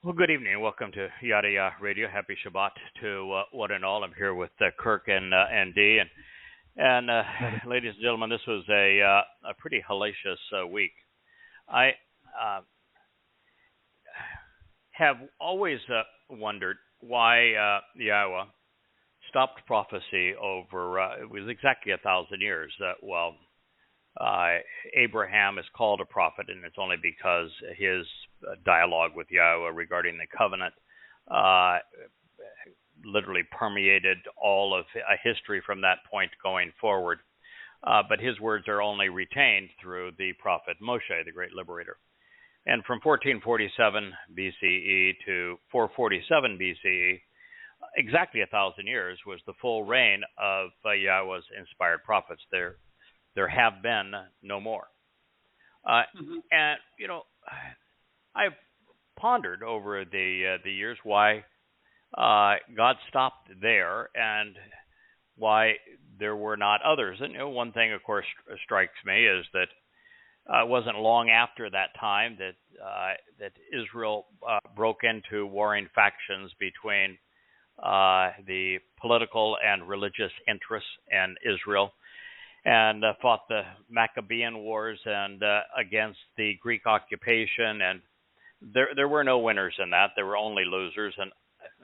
Well, good evening. Welcome to Yada Yahowah Radio. Happy Shabat to one and all. I'm here with Kirk and Dee. And ladies and gentlemen, this was a pretty hellacious week. I have always wondered why Yahowah stopped prophecy over, it was exactly 1,000 years. Abraham is called a prophet, and it's only because his dialogue with Yahowah regarding the covenant literally permeated all of history from that point going forward. But his words are only retained through the prophet Moshe, the great liberator. And from 1447 BCE to 447 BCE, exactly 1,000 years was the full reign of Yahowah's inspired prophets. There have been no more. And, you know, I've pondered over the years why God stopped there and why there were not others. And, you know, one thing, of course, strikes me is that it wasn't long after that time that Israel broke into warring factions between the political and religious interests in Israel, and fought the Maccabean Wars and against the Greek occupation, and there were no winners in that. There were only losers, and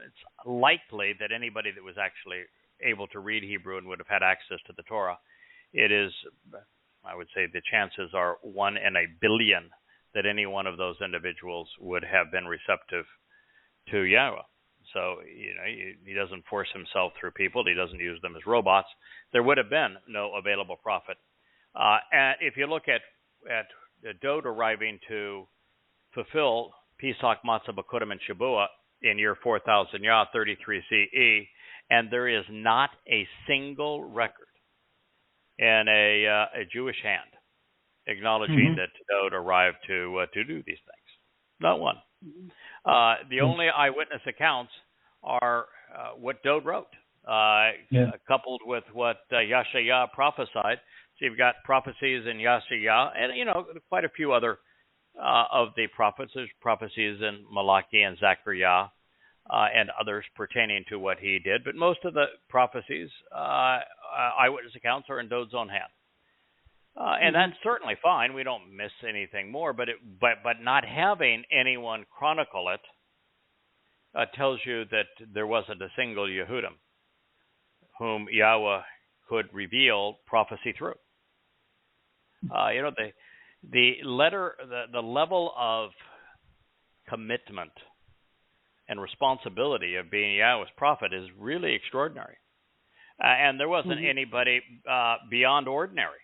it's likely that anybody that was actually able to read Hebrew and would have had access to the Torah, it is, I would say the chances are 1 in a billion that any one of those individuals would have been receptive to Yahowah. So, you know, he doesn't force himself through people. He doesn't use them as robots. There would have been no available prophet. And if you look at Dowd arriving to fulfill Pesach, Matzah, Bakurim, and Shabuah in year 4000 Yah, 33 CE, and there is not a single record in a Jewish hand acknowledging that Dowd arrived to do these things. Not one. The only eyewitness accounts are what Dowd wrote, coupled with what Yasha'yah prophesied. So you've got prophecies in Yasha'yah, and you know quite a few other of the prophets. There's prophecies in Malachi and Zechariah and others pertaining to what he did. But most of the prophecies, eyewitness accounts, are in Dowd's own hand. And that's certainly fine. We don't miss anything more. But not having anyone chronicle it tells you that there wasn't a single Yehudim whom Yahowah could reveal prophecy through. You know, the level of commitment and responsibility of being Yahowah's prophet is really extraordinary. And there wasn't anybody beyond ordinary.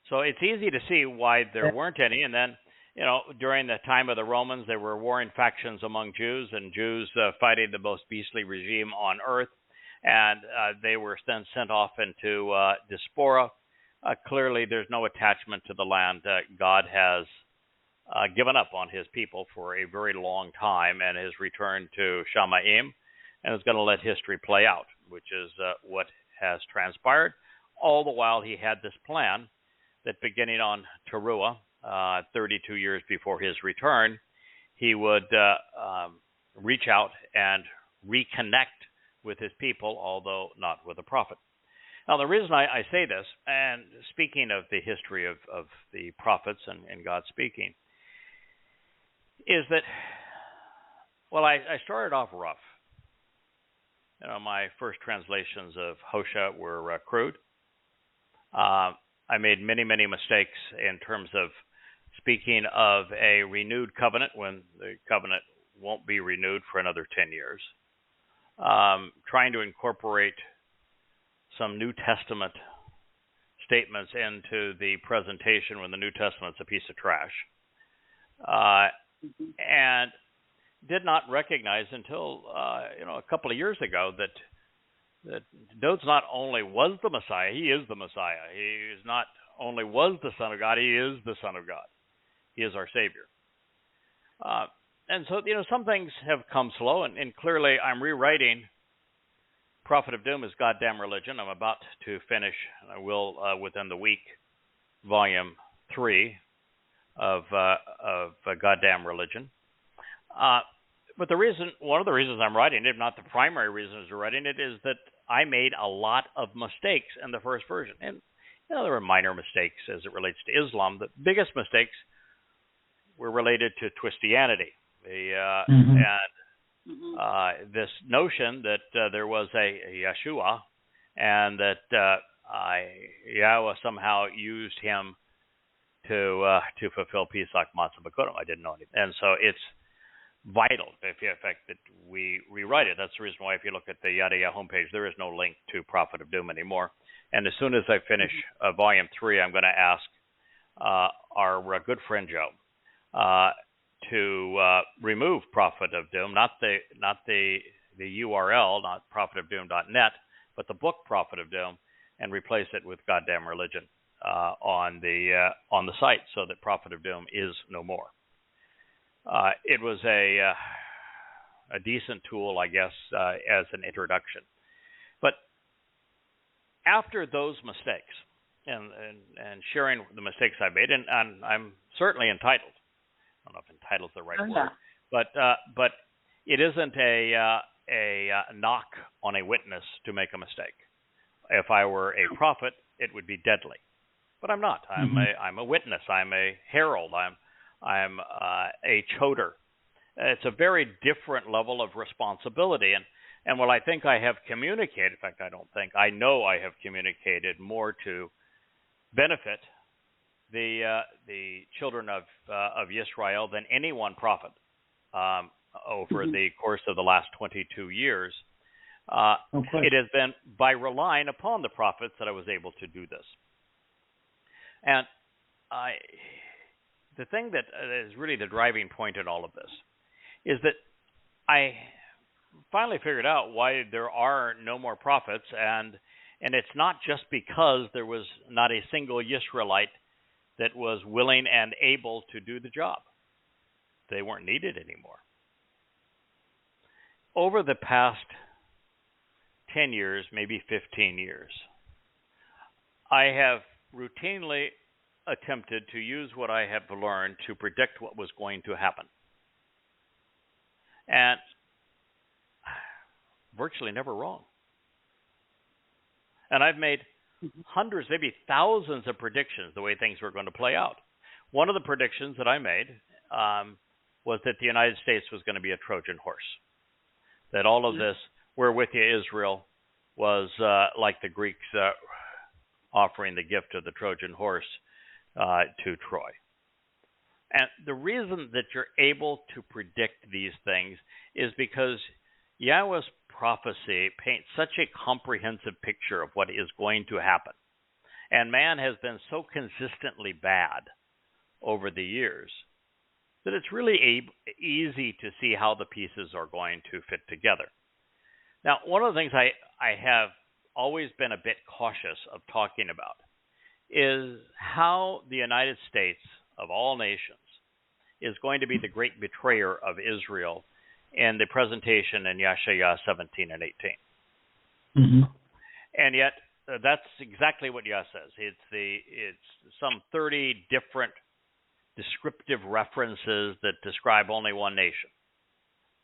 So it's easy to see why there weren't any. And then, you know, during the time of the Romans, there were warring factions among Jews, and Jews fighting the most beastly regime on earth. And they were then sent off into diaspora. Clearly, there's no attachment to the land. God has given up on his people for a very long time and has returned to Shamayim and is going to let history play out, which is what has transpired. All the while, he had this plan that beginning on Towrah, 32 years before his return, he would reach out and reconnect with his people, although not with a prophet. Now, the reason I say this, and speaking of the history of the prophets and God speaking, is that, well, I started off rough. You know, my first translations of Hosea were crude. I made many, many mistakes in terms of speaking of a renewed covenant when the covenant won't be renewed for another 10 years. Trying to incorporate some New Testament statements into the presentation when the New Testament's a piece of trash. And did not recognize until, a couple of years ago that Dowd not only was the Messiah, he is the Messiah. He is not only was the Son of God, he is the Son of God. He is our Savior. And so, some things have come slow, and clearly I'm rewriting Prophet of Doom is Goddamn Religion. I'm about to finish, and I will within the week, Volume 3, of goddamn religion. But one of the reasons I'm writing it, not the primary reason I'm writing it, is that I made a lot of mistakes in the first version. And there were minor mistakes as it relates to Islam. The biggest mistakes were related to Christianity. This notion that there was a Yasha'yah and that Yahweh somehow used him to fulfill peace like Matzah B'Kudim. I didn't know anything. And so it's vital, in fact, that we rewrite it. That's the reason why if you look at the Yada Yahowah homepage, there is no link to Prophet of Doom anymore. And as soon as I finish Volume 3, I'm going to ask our good friend Joe to remove Prophet of Doom, not the URL, not prophetofdoom.net, but the book Prophet of Doom, and replace it with Goddamn Religion on the site, so that Prophet of Doom is no more. It was a decent tool, I guess, as an introduction. But after those mistakes and sharing the mistakes I made, and I'm certainly entitled. I don't know if entitled is the right word, but it isn't a knock on a witness to make a mistake. If I were a prophet, it would be deadly, but I'm not. I'm a witness. I'm a herald. I'm a choder. It's a very different level of responsibility, and what I think I have communicated. In fact, I know I have communicated more to benefit the children of Yisrael than any one prophet over the course of the last 22 years. It has been by relying upon the prophets that I was able to do this. And the thing that is really the driving point in all of this is that I finally figured out why there are no more prophets, and it's not just because there was not a single Yisraelite that was willing and able to do the job. They weren't needed anymore. Over the past 10 years, maybe 15 years, I have routinely attempted to use what I have learned to predict what was going to happen. And virtually never wrong. And I've made hundreds, maybe thousands of predictions the way things were going to play out. One of the predictions that I made was that the United States was going to be a Trojan horse. That all of this, we're with you, Israel, was like the Greeks offering the gift of the Trojan horse to Troy. And the reason that you're able to predict these things is because Yahweh's prophecy paints such a comprehensive picture of what is going to happen. And man has been so consistently bad over the years that it's really easy to see how the pieces are going to fit together. Now, one of the things I have always been a bit cautious of talking about is how the United States, of all nations, is going to be the great betrayer of Israel in the presentation in Yasha'yah 17 and 18. And yet, that's exactly what Yah says. It's some 30 different descriptive references that describe only one nation,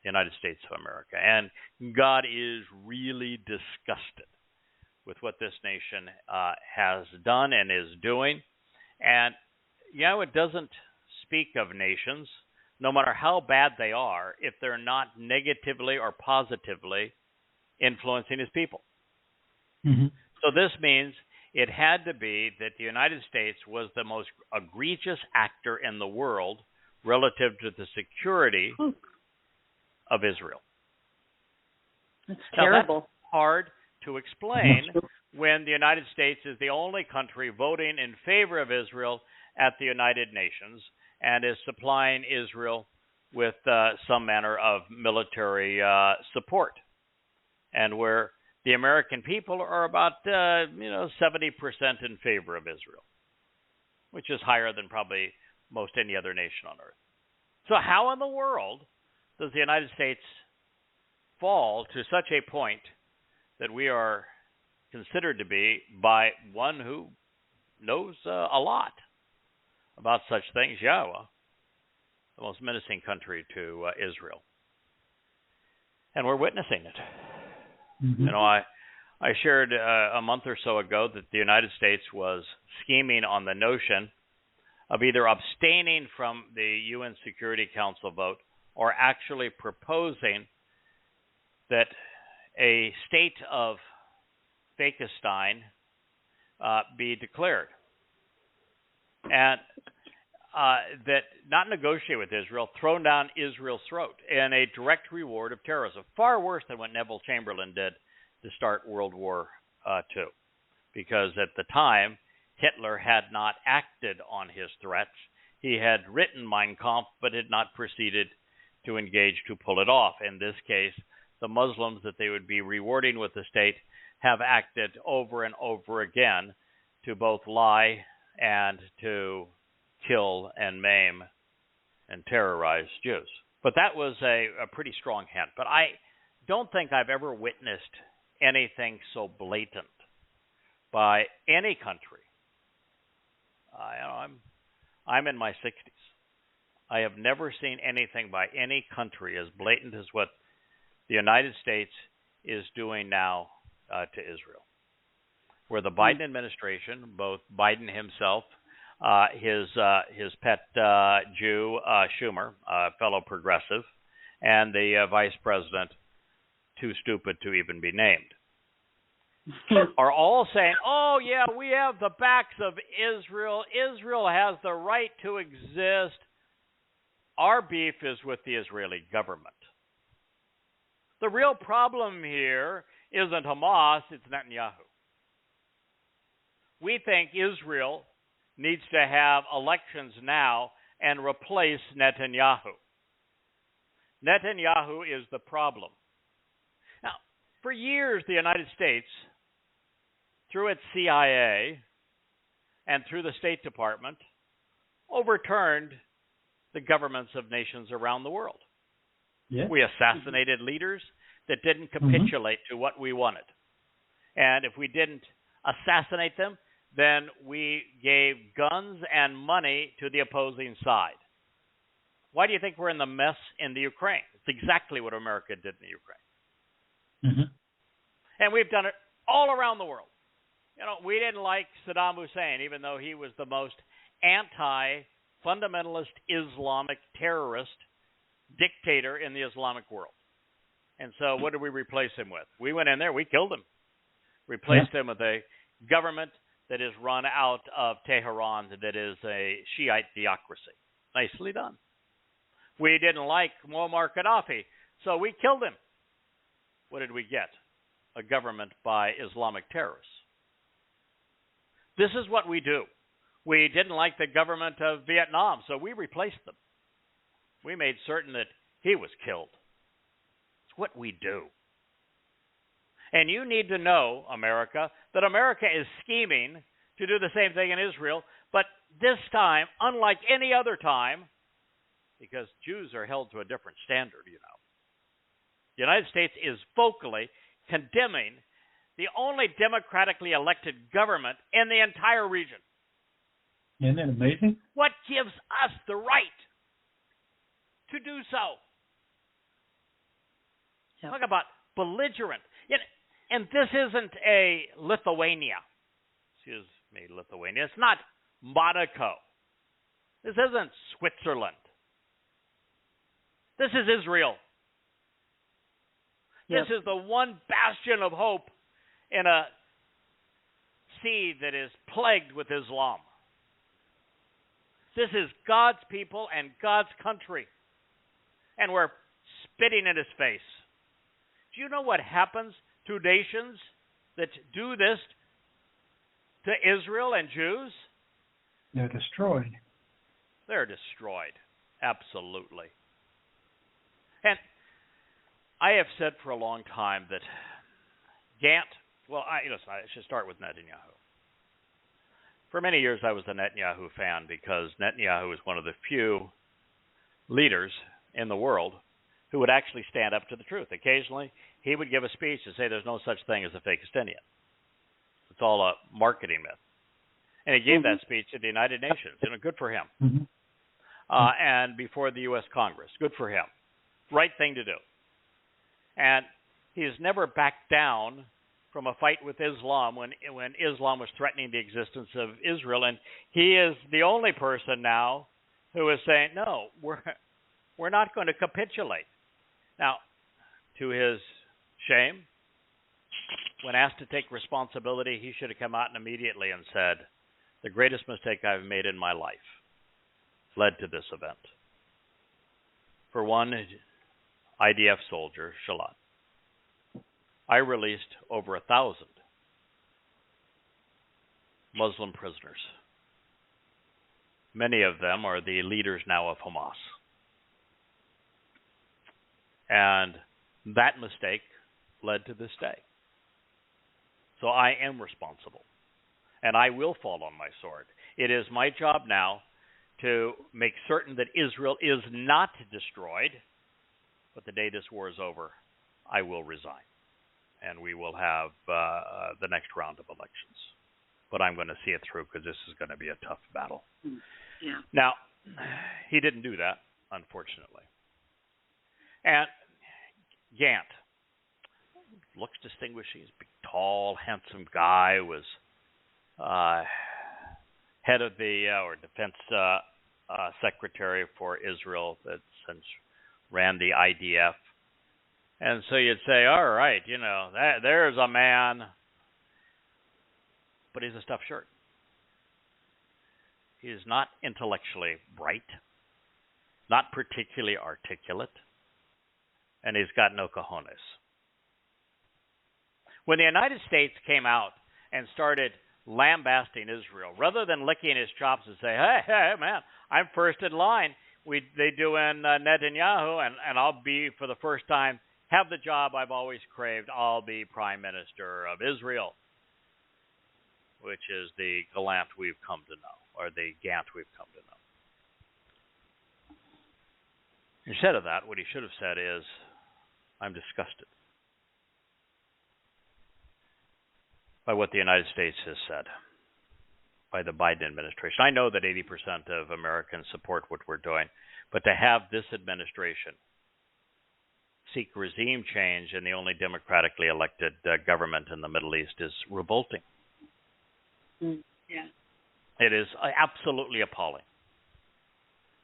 the United States of America. And God is really disgusted with what this nation has done and is doing. And Yahweh doesn't speak of nations, no matter how bad they are, if they're not negatively or positively influencing his people. So this means it had to be that the United States was the most egregious actor in the world relative to the security of Israel. That's terrible. Now, that's hard to explain when the United States is the only country voting in favor of Israel at the United Nations and is supplying Israel with some manner of military support, and where the American people are about 70% in favor of Israel, which is higher than probably most any other nation on earth. So how in the world does the United States fall to such a point that we are considered to be by one who knows a lot about such things, Yahowah, the most menacing country to Israel. And we're witnessing it. Mm-hmm. You know, I shared a month or so ago that the United States was scheming on the notion of either abstaining from the UN Security Council vote or actually proposing that a state of Fakistan be declared. And that not negotiate with Israel, thrown down Israel's throat in a direct reward of terrorism, far worse than what Neville Chamberlain did to start World War II. Because at the time, Hitler had not acted on his threats. He had written Mein Kampf, but had not proceeded to engage to pull it off. In this case, the Muslims that they would be rewarding with the state have acted over and over again to both lie and to kill and maim and terrorize Jews. But that was a pretty strong hint. But I don't think I've ever witnessed anything so blatant by any country. I'm in my 60s. I have never seen anything by any country as blatant as what the United States is doing now to Israel, where the Biden administration, both Biden himself, his pet Jew, Schumer, fellow progressive, and the vice president, too stupid to even be named, are all saying, oh, yeah, we have the backs of Israel. Israel has the right to exist. Our beef is with the Israeli government. The real problem here isn't Hamas, it's Netanyahu. We think Israel needs to have elections now and replace Netanyahu. Netanyahu is the problem. Now, for years, the United States, through its CIA and through the State Department, overturned the governments of nations around the world. Yeah. We assassinated leaders that didn't capitulate to what we wanted. And if we didn't assassinate them, then we gave guns and money to the opposing side. Why do you think we're in the mess in the Ukraine? It's exactly what America did in the Ukraine. And we've done it all around the world. You know, we didn't like Saddam Hussein, even though he was the most anti-fundamentalist Islamic terrorist dictator in the Islamic world. And so what did we replace him with? We went in there, we killed him. Replaced him with a government that is run out of Tehran, that is a Shiite theocracy. Nicely done. We didn't like Muammar Gaddafi, so we killed him. What did we get? A government by Islamic terrorists. This is what we do. We didn't like the government of Vietnam, so we replaced them. We made certain that he was killed. It's what we do. And you need to know, America, that America is scheming to do the same thing in Israel, but this time, unlike any other time, because Jews are held to a different standard, you know. The United States is vocally condemning the only democratically elected government in the entire region. Isn't that amazing? What gives us the right to do so? Yep. Talk about belligerent. And this isn't a Lithuania. Excuse me, Lithuania. It's not Monaco. This isn't Switzerland. This is Israel. Yep. This is the one bastion of hope in a sea that is plagued with Islam. This is God's people and God's country. And we're spitting in his face. Do you know what happens to nations that do this to Israel and Jews? They're destroyed. They're destroyed. Absolutely. And I have said for a long time that I should start with Netanyahu. For many years, I was a Netanyahu fan because Netanyahu is one of the few leaders in the world who would actually stand up to the truth. Occasionally, he would give a speech and say there's no such thing as a Fakistinian. It's all a marketing myth. And he gave that speech at the United Nations. Good for him. And before the U.S. Congress. Good for him. Right thing to do. And he has never backed down from a fight with Islam when Islam was threatening the existence of Israel. And he is the only person now who is saying, no, we're not going to capitulate. Now, to his shame, when asked to take responsibility, he should have come out and immediately and said, the greatest mistake I've made in my life led to this event. For one IDF soldier, Shalat, I released over 1,000 Muslim prisoners. Many of them are the leaders now of Hamas. And that mistake led to this day. So I am responsible. And I will fall on my sword. It is my job now to make certain that Israel is not destroyed. But the day this war is over, I will resign. And we will have the next round of elections. But I'm going to see it through because this is going to be a tough battle. Yeah. Now, he didn't do that, unfortunately. And Gant looks distinguished. He's a big, tall, handsome guy. Was head of the or defense secretary for Israel that since ran the IDF. And so you'd say, all right, there's a man, but he's a stuffed shirt. He's not intellectually bright, not particularly articulate, and he's got no cojones. When the United States came out and started lambasting Israel, rather than licking his chops and say, hey, man, I'm first in line, they do in Netanyahu, and I'll be, for the first time, have the job I've always craved. I'll be Prime Minister of Israel, which is the Gallant we've come to know, or the Gant we've come to know. Instead of that, what he should have said is, I'm disgusted by what the United States has said, by the Biden administration. I know that 80% of Americans support what we're doing, but to have this administration seek regime change in the only democratically elected government in the Middle East is revolting. Yeah. It is absolutely appalling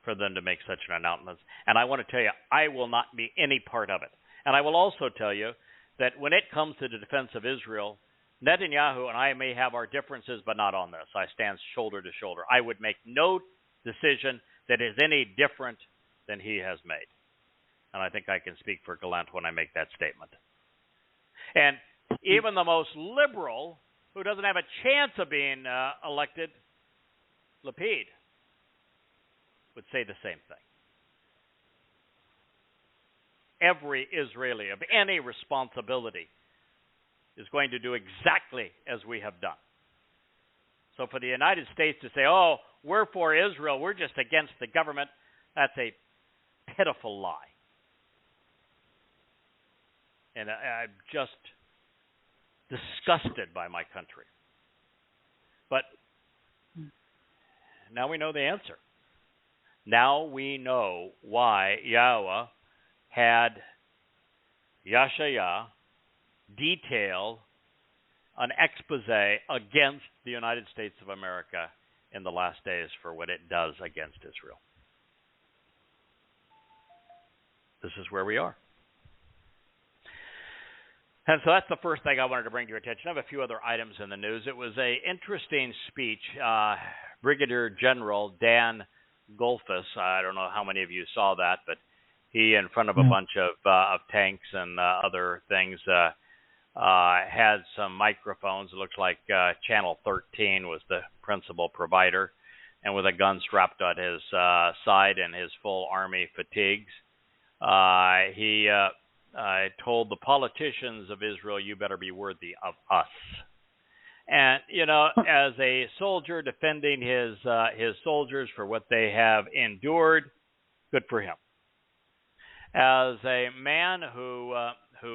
for them to make such an announcement. And I want to tell you, I will not be any part of it. And I will also tell you that when it comes to the defense of Israel, Netanyahu and I may have our differences, but not on this. I stand shoulder to shoulder. I would make no decision that is any different than he has made. And I think I can speak for Gallant when I make that statement. And even the most liberal, who doesn't have a chance of being elected, Lapid, would say the same thing. Every Israeli of any responsibility is going to do exactly as we have done. So for the United States to say, oh, we're for Israel, we're just against the government, that's a pitiful lie. And I'm just disgusted by my country. But now we know the answer. Now we know why Yahweh had Yasha'yah detail an exposé against the United States of America in the last days for what it does against Israel. This is where we are. And so that's the first thing I wanted to bring to your attention. I have a few other items in the news. It was an interesting speech. Brigadier General Dan Goldfuss, I don't know how many of you saw that, but he, in front of a bunch of tanks and other things, had some microphones. It looks like Channel 13 was the principal provider, and with a gun strapped at his side and his full army fatigues, he told the politicians of Israel, you better be worthy of us. And, as a soldier defending his soldiers for what they have endured, good for him. As a man who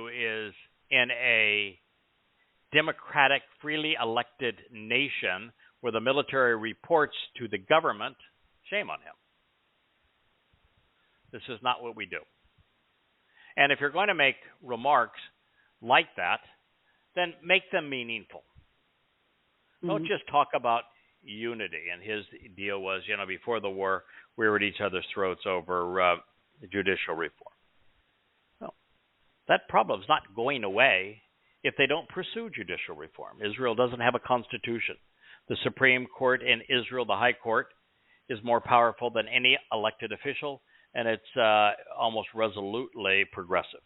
is in a democratic, freely elected nation where the military reports to the government, shame on him. This is not what we do. And if you're going to make remarks like that, then make them meaningful. Don't just talk about unity. And his deal was, before the war, we were at each other's throats over judicial reform. Well, that problem's not going away if they don't pursue judicial reform. Israel doesn't have a constitution. The Supreme Court in Israel, the High Court, is more powerful than any elected official, and it's almost resolutely progressive.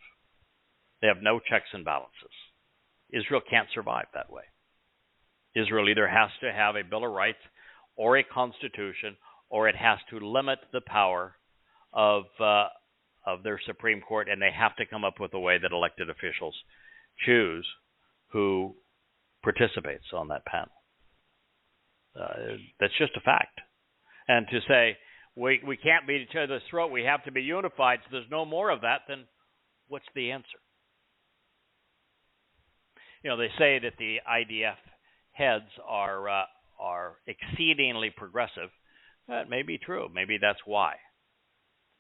They have no checks and balances. Israel can't survive that way. Israel either has to have a Bill of Rights or a constitution, or it has to limit the power of their Supreme Court, and they have to come up with a way that elected officials choose who participates on that panel. That's just a fact. And to say, we can't beat each other's throat, we have to be unified, so there's no more of that, then what's the answer? They say that the IDF heads are exceedingly progressive. That may be true. Maybe that's why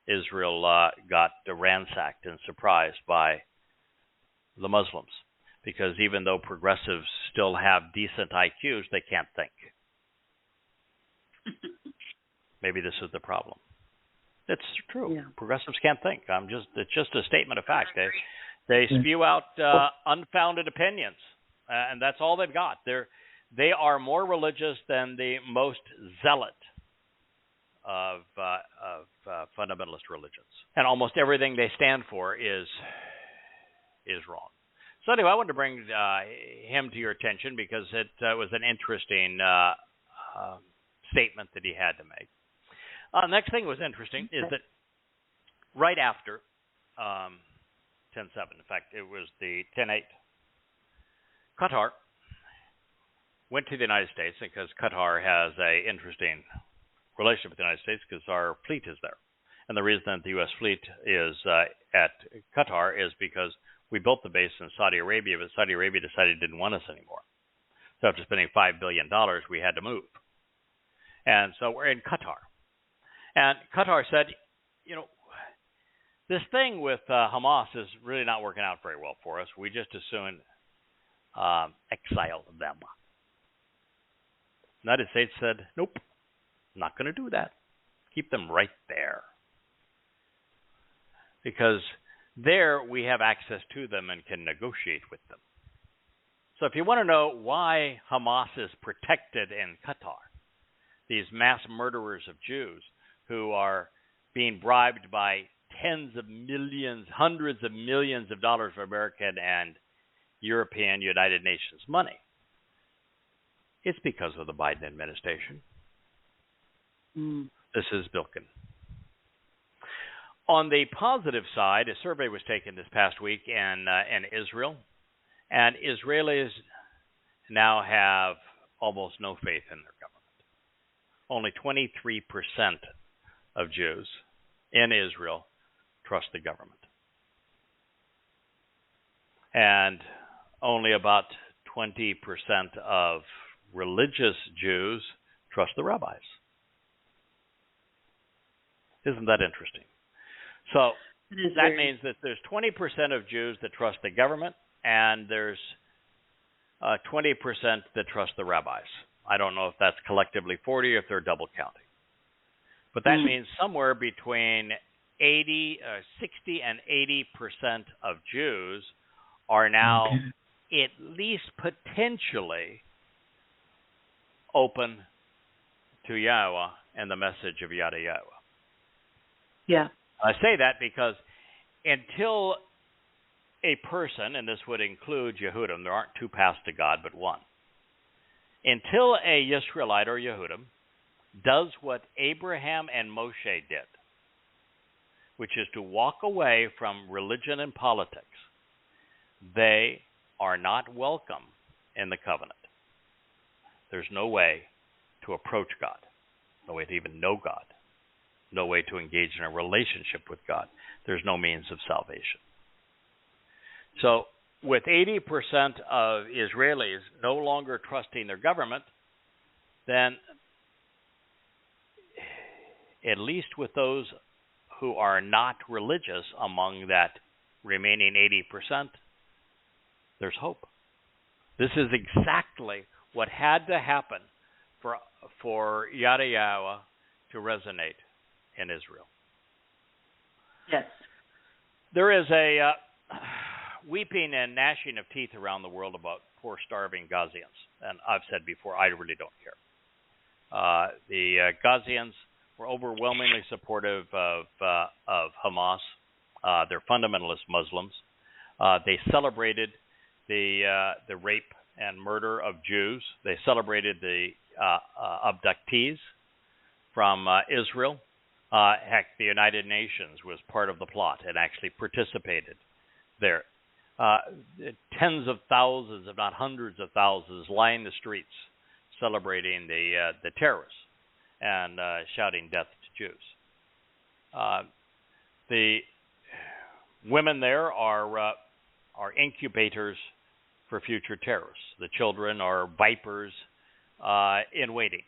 Israel got ransacked and surprised by the Muslims. Because even though progressives still have decent IQs, they can't think. Maybe this is the problem. It's true. Yeah. Progressives can't think. It's just a statement of fact. They spew out unfounded opinions, and that's all they've got. They are more religious than the most zealot of fundamentalist religions, and almost everything they stand for is wrong. So anyway, I wanted to bring him to your attention because it was an interesting statement that he had to make. The next thing that was interesting is that right after 10/7, in fact, it was the 10/8, Qatar went to the United States because Qatar has an interesting relationship with the United States because our fleet is there. And the reason that the U.S. fleet is at Qatar is because we built the base in Saudi Arabia, but Saudi Arabia decided it didn't want us anymore. So after spending $5 billion, we had to move. And so we're in Qatar. And Qatar said, this thing with Hamas is really not working out very well for us. We just as soon exile them. The United States said, nope, not going to do that. Keep them right there. Because there we have access to them and can negotiate with them. So if you want to know why Hamas is protected in Qatar, these mass murderers of Jews who are being bribed by tens of millions, hundreds of millions of dollars of American and European United Nations money, it's because of the Biden administration. This is Bilkin. On the positive side, a survey was taken this past week in Israel, and Israelis now have almost no faith in their government. Only 23% of Jews in Israel trust the government. And only about 20% of religious Jews trust the rabbis. Isn't that interesting? So that means that there's 20% of Jews that trust the government, and there's 20% that trust the rabbis. I don't know if that's collectively 40 or if they're double counting. But that means somewhere between 60 and 80% of Jews are now at least potentially open to Yahowah and the message of Yada Yahowah. Yeah. I say that because until a person, and this would include Yehudim, there aren't two paths to God but one. Until a Yisraelite or Yehudim does what Abraham and Moshe did, which is to walk away from religion and politics, they are not welcome in the covenant. There's no way to approach God, no way to even know God, no way to engage in a relationship with God. There's no means of salvation. So with 80% of Israelis no longer trusting their government, then at least with those who are not religious among that remaining 80%, there's hope. This is exactly what had to happen for Yada Yahowah to resonate in Israel. Yes. There is a weeping and gnashing of teeth around the world about poor starving Gazians. And I've said before, I really don't care. The Gazians were overwhelmingly supportive of Hamas. They're fundamentalist Muslims. They celebrated the rape and murder of Jews. They celebrated the abductees from Israel. Heck, the United Nations was part of the plot and actually participated there. Tens of thousands, if not hundreds of thousands, line the streets celebrating the terrorists and shouting death to Jews. The women there are incubators for future terrorists. The children are vipers in waiting.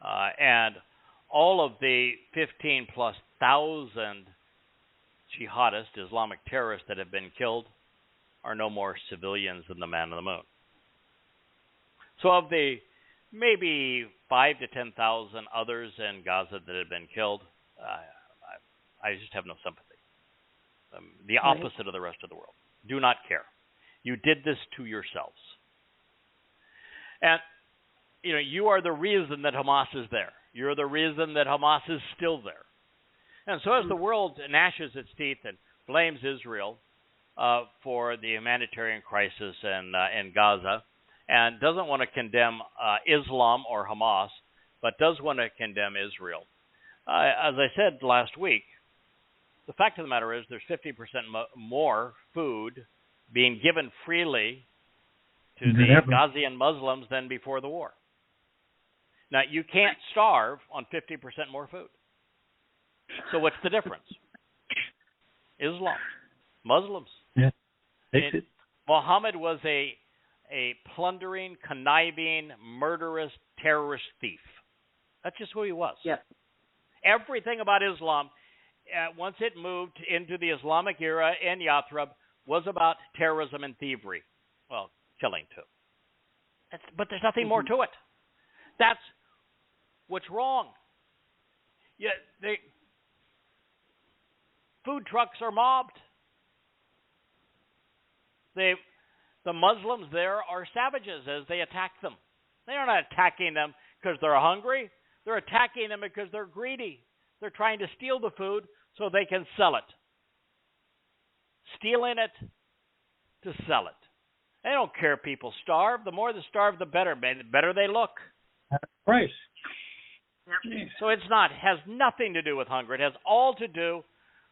And all of the 15+ thousand jihadist Islamic terrorists that have been killed are no more civilians than the man on the moon. So of the maybe 5,000 to 10,000 others in Gaza that have been killed, I just have no sympathy. The opposite of the rest of the world. Do not care. You did this to yourselves. And you are the reason that Hamas is there. You're the reason that Hamas is still there. And so as the world gnashes its teeth and blames Israel for the humanitarian crisis in Gaza and doesn't want to condemn Islam or Hamas, but does want to condemn Israel, as I said last week, the fact of the matter is there's 50% more food being given freely to the Gazian Muslims than before the war. Now, you can't starve on 50% more food. So what's the difference? Islam, Muslims. Yeah. Muhammad was a plundering, conniving, murderous, terrorist thief. That's just who he was. Yep. Everything about Islam, once it moved into the Islamic era in Yathrib, was about terrorism and thievery. Well, killing too. But there's nothing more to it. That's what's wrong. Yeah, food trucks are mobbed. The Muslims there are savages as they attack them. They are not attacking them because they're hungry. They're attacking them because they're greedy. They're trying to steal the food so they can sell it. Stealing it to sell it. They don't care if people starve. The more they starve, the better. The better they look. Price. So has nothing to do with hunger. It has all to do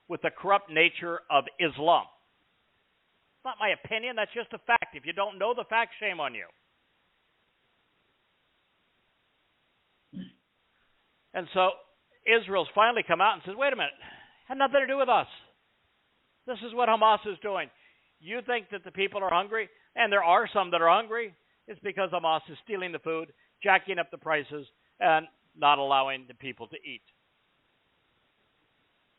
with the corrupt nature of Islam. It's not my opinion. That's just a fact. If you don't know the fact, shame on you. And so Israel's finally come out and says, wait a minute, it had nothing to do with us. This is what Hamas is doing. You think that the people are hungry, and there are some that are hungry. It's because Hamas is stealing the food, jacking up the prices, and not allowing the people to eat.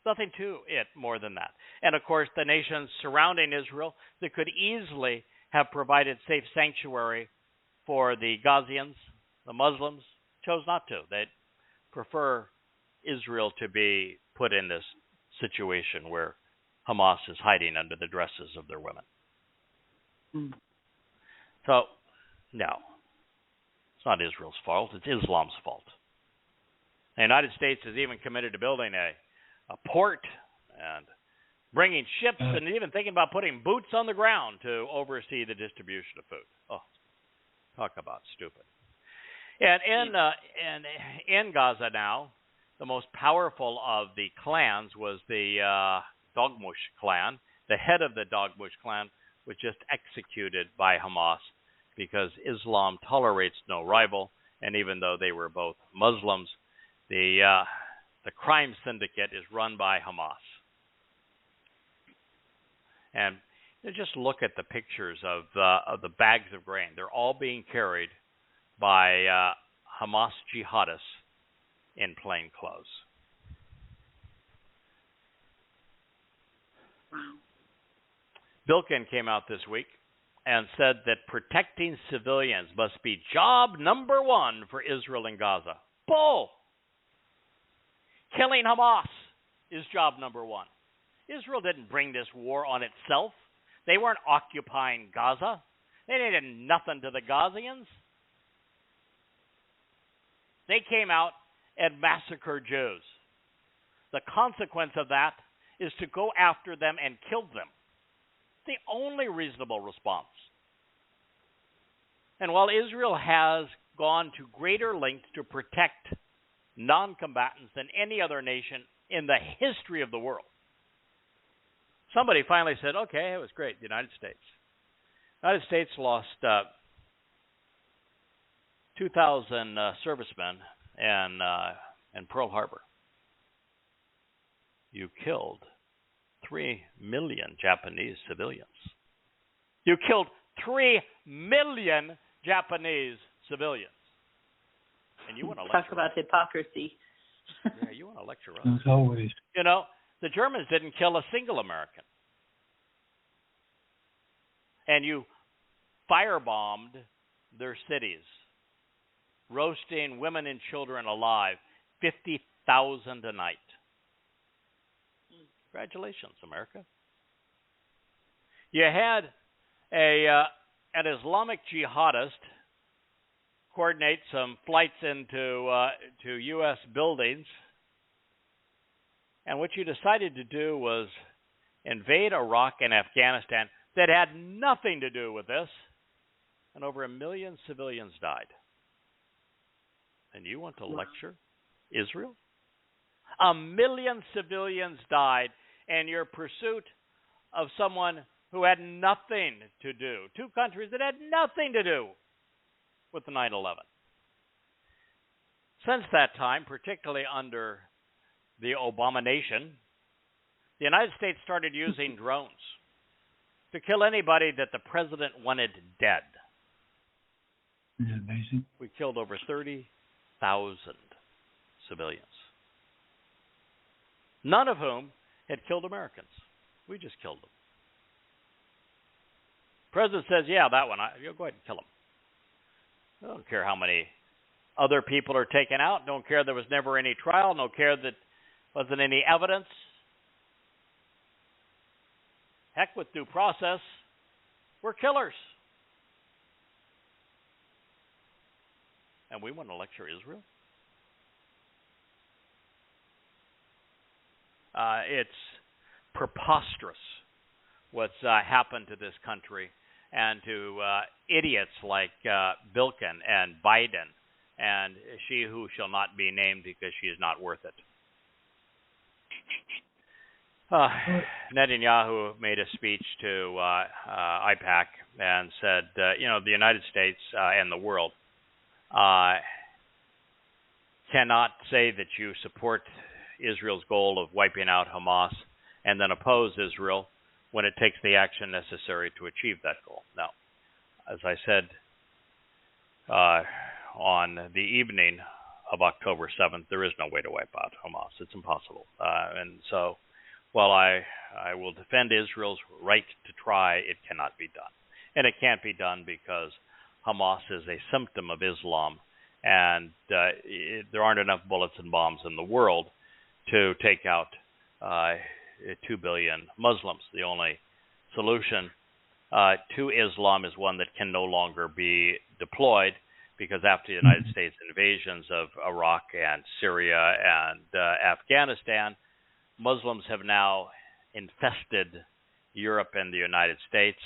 Nothing to it more than that. And of course, the nations surrounding Israel that could easily have provided safe sanctuary for the Gazians, the Muslims, chose not to. They prefer Israel to be put in this situation where Hamas is hiding under the dresses of their women. So, no. It's not Israel's fault. It's Islam's fault. The United States is even committed to building a port and bringing ships and even thinking about putting boots on the ground to oversee the distribution of food. Oh, talk about stupid. And in Gaza now, the most powerful of the clans was the Dogmush clan. The head of the Dogmush clan was just executed by Hamas because Islam tolerates no rival, and even though they were both Muslims, the crime syndicate is run by Hamas. And just look at the pictures of the bags of grain. They're all being carried by Hamas jihadists in plain clothes. Wow. Bilkin came out this week and said that protecting civilians must be job number one for Israel and Gaza. Bull! Killing Hamas is job number one. Israel didn't bring this war on itself. They weren't occupying Gaza. They did nothing to the Gazians. They came out and massacred Jews. The consequence of that is to go after them and kill them. The only reasonable response. And while Israel has gone to greater lengths to protect non-combatants than any other nation in the history of the world, somebody finally said, okay, it was great, the United States. The United States lost 2,000 servicemen in Pearl Harbor. You killed 3 million Japanese civilians. You killed 3 million Japanese civilians. And you want to talk about hypocrisy. Yeah, you want to lecture us. As always. You know, the Germans didn't kill a single American. And you firebombed their cities, roasting women and children alive, 50,000 a night. Congratulations, America. You had an Islamic jihadist coordinate some flights into to U.S. buildings, and what you decided to do was invade Iraq and Afghanistan that had nothing to do with this, and over 1 million civilians died. And you want to lecture Israel? 1 million civilians died in your pursuit of someone who had nothing to do, two countries that had nothing to do with the 9/11. Since that time, particularly under the Obamanation, the United States started using drones to kill anybody that the president wanted dead. Isn't it amazing? We killed over 30,000 civilians, none of whom had killed Americans. We just killed them. The president says, yeah, that one, you'll go ahead and kill him. I don't care how many other people are taken out. Don't care there was never any trial. Don't care that wasn't any evidence. Heck with due process. We're killers. And we want to lecture Israel? It's preposterous what's happened to this country and to idiots like Bilkin and Biden and she who shall not be named because she is not worth it. Netanyahu made a speech to IPAC and said, the United States and the world cannot say that you support Israel's goal of wiping out Hamas and then oppose Israel when it takes the action necessary to achieve that goal. Now, as I said on the evening of October 7th, there is no way to wipe out Hamas. It's impossible. And so while I will defend Israel's right to try, it cannot be done. And it can't be done because Hamas is a symptom of Islam, and there aren't enough bullets and bombs in the world to take out 2 billion Muslims. The only solution to Islam is one that can no longer be deployed, because after the United States invasions of Iraq and Syria and Afghanistan, Muslims have now infested Europe and the United States,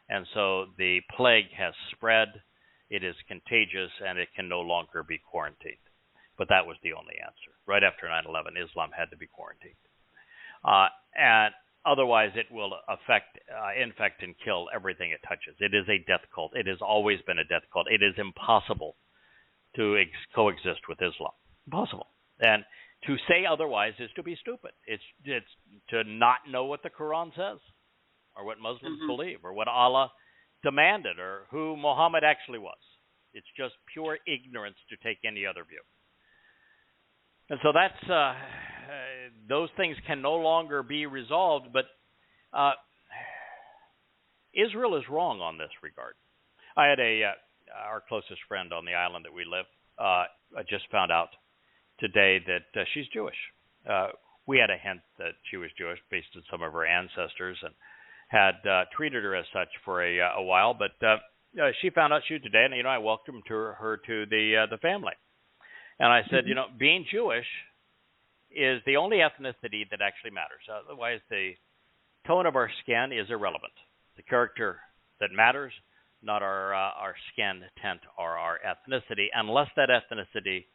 and so the plague has spread. It is contagious, and it can no longer be quarantined. But that was the only answer. Right after 9/11, Islam had to be quarantined. And otherwise, it will infect and kill everything it touches. It is a death cult. It has always been a death cult. It is impossible to coexist with Islam. Impossible. And to say otherwise is to be stupid. It's to not know what the Quran says, or what Muslims believe, or what Allah demanded, or who Muhammad actually was. It's just pure ignorance to take any other view. And so that's those things can no longer be resolved. But Israel is wrong on this regard. I had our closest friend on the island that we live. I just found out today that she's Jewish. We had a hint that she was Jewish based on some of her ancestors, and had treated her as such for a while. But she found out she was today, and I welcomed her to the family. And I said, being Jewish is the only ethnicity that actually matters. Otherwise, the tone of our skin is irrelevant. The character that matters, not our skin tint or our ethnicity, unless that ethnicity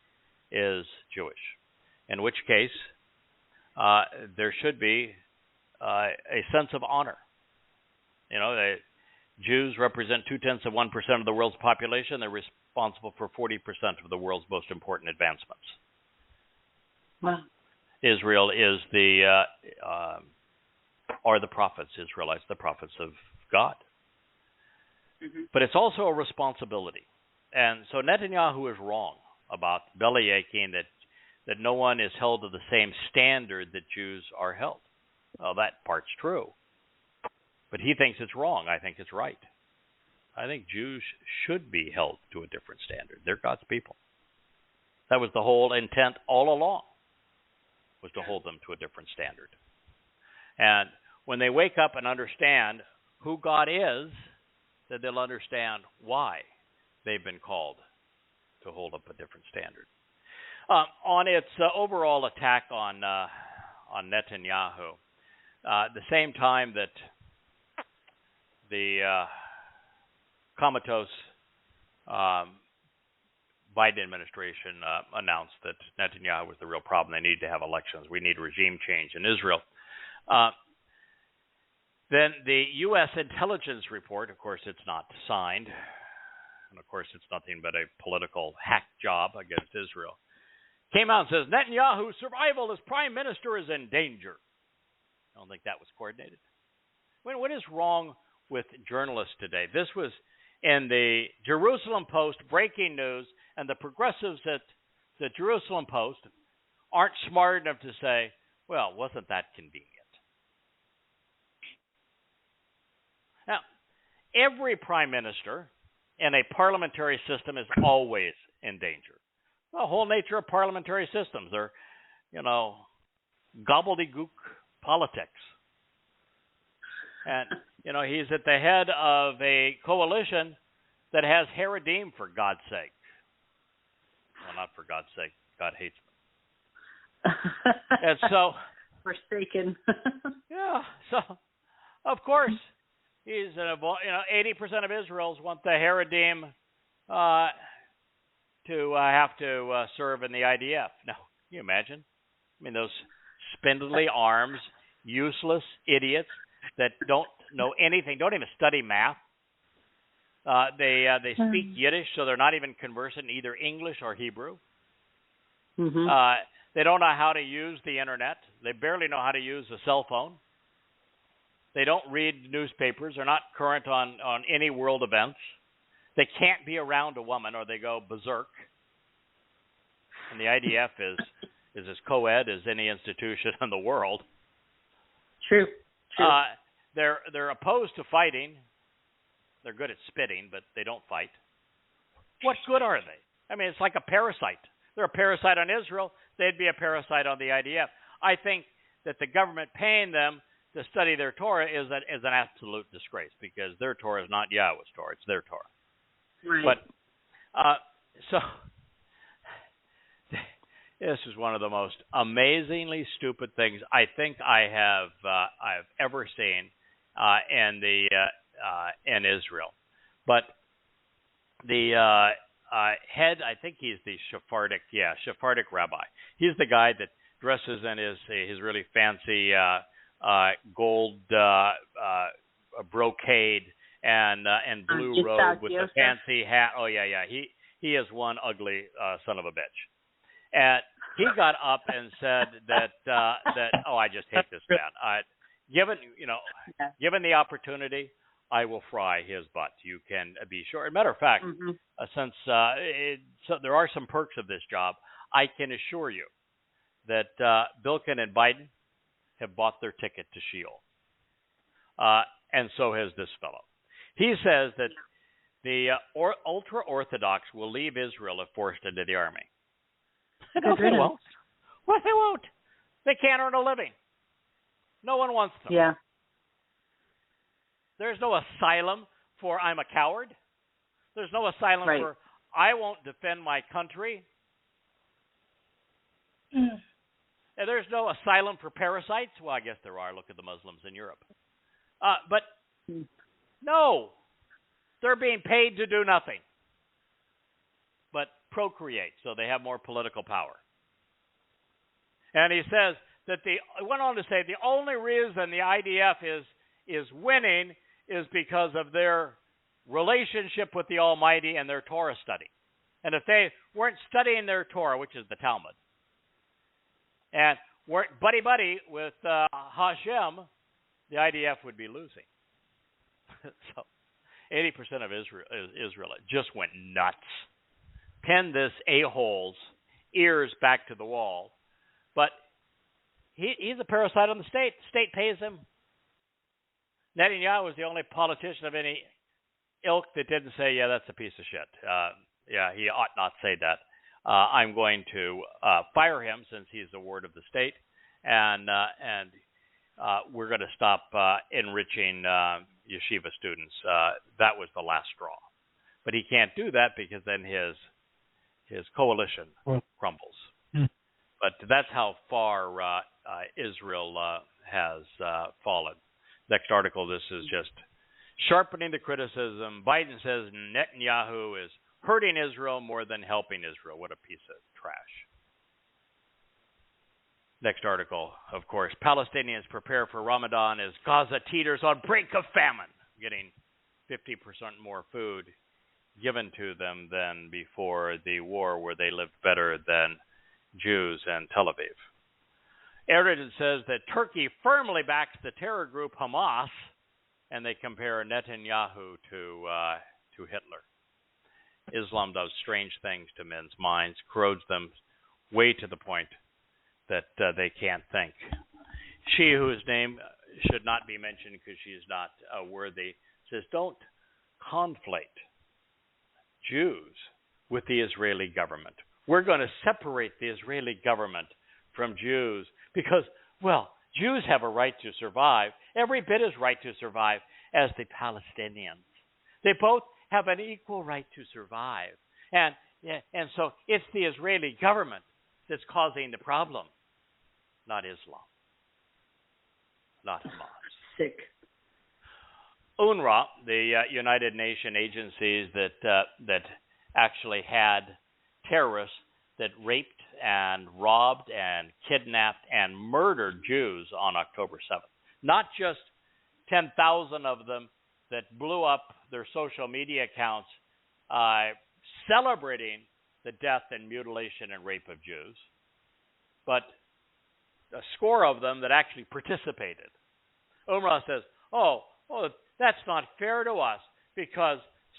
is Jewish. In which case, there should be a sense of honor. The Jews represent 0.2% of the world's population. They're responsible for 40% of the world's most important advancements. Wow. Israel is are the prophets. Israelites, the prophets of God. Mm-hmm. But it's also a responsibility. And so Netanyahu is wrong about bellyaching that no one is held to the same standard that Jews are held. Well, that part's true. But he thinks it's wrong. I think it's right. I think Jews should be held to a different standard. They're God's people. That was the whole intent all along, was to hold them to a different standard. And when they wake up and understand who God is, then they'll understand why they've been called to hold up a different standard. On its overall attack on Netanyahu, the same time that the comatose Biden administration announced that Netanyahu was the real problem, they need to have elections, we need regime change in Israel. Then the U.S. intelligence report, of course, it's not signed, and of course, it's nothing but a political hack job against Israel, came out and says, Netanyahu's survival as prime minister is in danger. I don't think that was coordinated. What is wrong with journalists today? This was in the Jerusalem Post, breaking news, and the progressives at the Jerusalem Post aren't smart enough to say, well, wasn't that convenient? Now, every prime minister in a parliamentary system is always in danger. The whole nature of parliamentary systems are, gobbledygook politics. And, he's at the head of a coalition that has Haredim, for God's sake. Well, not for God's sake. God hates them. And so... Forsaken. Yeah. So, of course, he's 80% of Israelis want the Haredim to have to serve in the IDF. Now, can you imagine? I mean, those spindly arms, useless idiots that don't know anything, don't even study math. They speak Yiddish, so they're not even conversant in either English or Hebrew. Mm-hmm. They don't know how to use the internet. They barely know how to use a cell phone. They don't read newspapers. They're not current on any world events. They can't be around a woman or they go berserk. And the IDF is as co-ed as any institution in the world. True. They're opposed to fighting. They're good at spitting, but they don't fight. What good are they? I mean, it's like a parasite. They're a parasite on Israel. They'd be a parasite on the IDF. I think that the government paying them to study their Torah is an absolute disgrace, because their Torah is not Yahweh's Torah. It's their Torah. Right. But so this is one of the most amazingly stupid things I think I've ever seen in Israel. But the head, I think he's the Sephardic rabbi. He's the guy that dresses in his really fancy gold brocade and blue robe with a fancy hat. Oh yeah. He is one ugly son of a bitch. And he got up and said that I just hate this man. Given the opportunity, I will fry his butt. You can be sure. As a matter of fact, since so there are some perks of this job, I can assure you that Bilkin and Biden have bought their ticket to Sheol. And so has this fellow. He says that the ultra-Orthodox will leave Israel if forced into the army. No, they won't. Well, they won't. They can't earn a living. No one wants them. Yeah. There's no asylum for I'm a coward. There's no asylum for I won't defend my country. And there's no asylum for parasites. Well, I guess there are. Look at the Muslims in Europe. But no, they're being paid to do nothing but procreate, so they have more political power. And he says that he went on to say the only reason the IDF is winning is because of their relationship with the Almighty and their Torah study. And if they weren't studying their Torah, which is the Talmud, and weren't buddy-buddy with Hashem, the IDF would be losing. So 80% of Israel just went nuts. Pinned this a-hole's ears back to the wall. But he's a parasite on the state. The state pays him. Netanyahu was the only politician of any ilk that didn't say, yeah, that's a piece of shit. Yeah, he ought not say that. I'm going to fire him since he's the ward of the state, and we're going to stop enriching yeshiva students. That was the last straw. But he can't do that because then his coalition crumbles. But that's how far Israel has fallen. Next article, this is just sharpening the criticism. Biden says Netanyahu is hurting Israel more than helping Israel. What a piece of trash. Next article, of course, Palestinians prepare for Ramadan as Gaza teeters on brink of famine, getting 50% more food given to them than before the war, where they lived better than Jews in Tel Aviv. Erdogan says that Turkey firmly backs the terror group Hamas, and they compare Netanyahu to Hitler. Islam does strange things to men's minds, corrodes them way to the point that they can't think. She, whose name should not be mentioned because she is not worthy, says, don't conflate Jews with the Israeli government. We're going to separate the Israeli government from Jews because, well, Jews have a right to survive, every bit as right to survive as the Palestinians. They both have an equal right to survive. And so it's the Israeli government that's causing the problem, not Islam, not Hamas. Sick. UNRWA, the United Nations agencies that actually had terrorists that raped and robbed and kidnapped and murdered Jews on October 7th. Not just 10,000 of them that blew up their social media accounts celebrating the death and mutilation and rape of Jews, but a score of them that actually participated. UNRWA says, oh, that's not fair to us because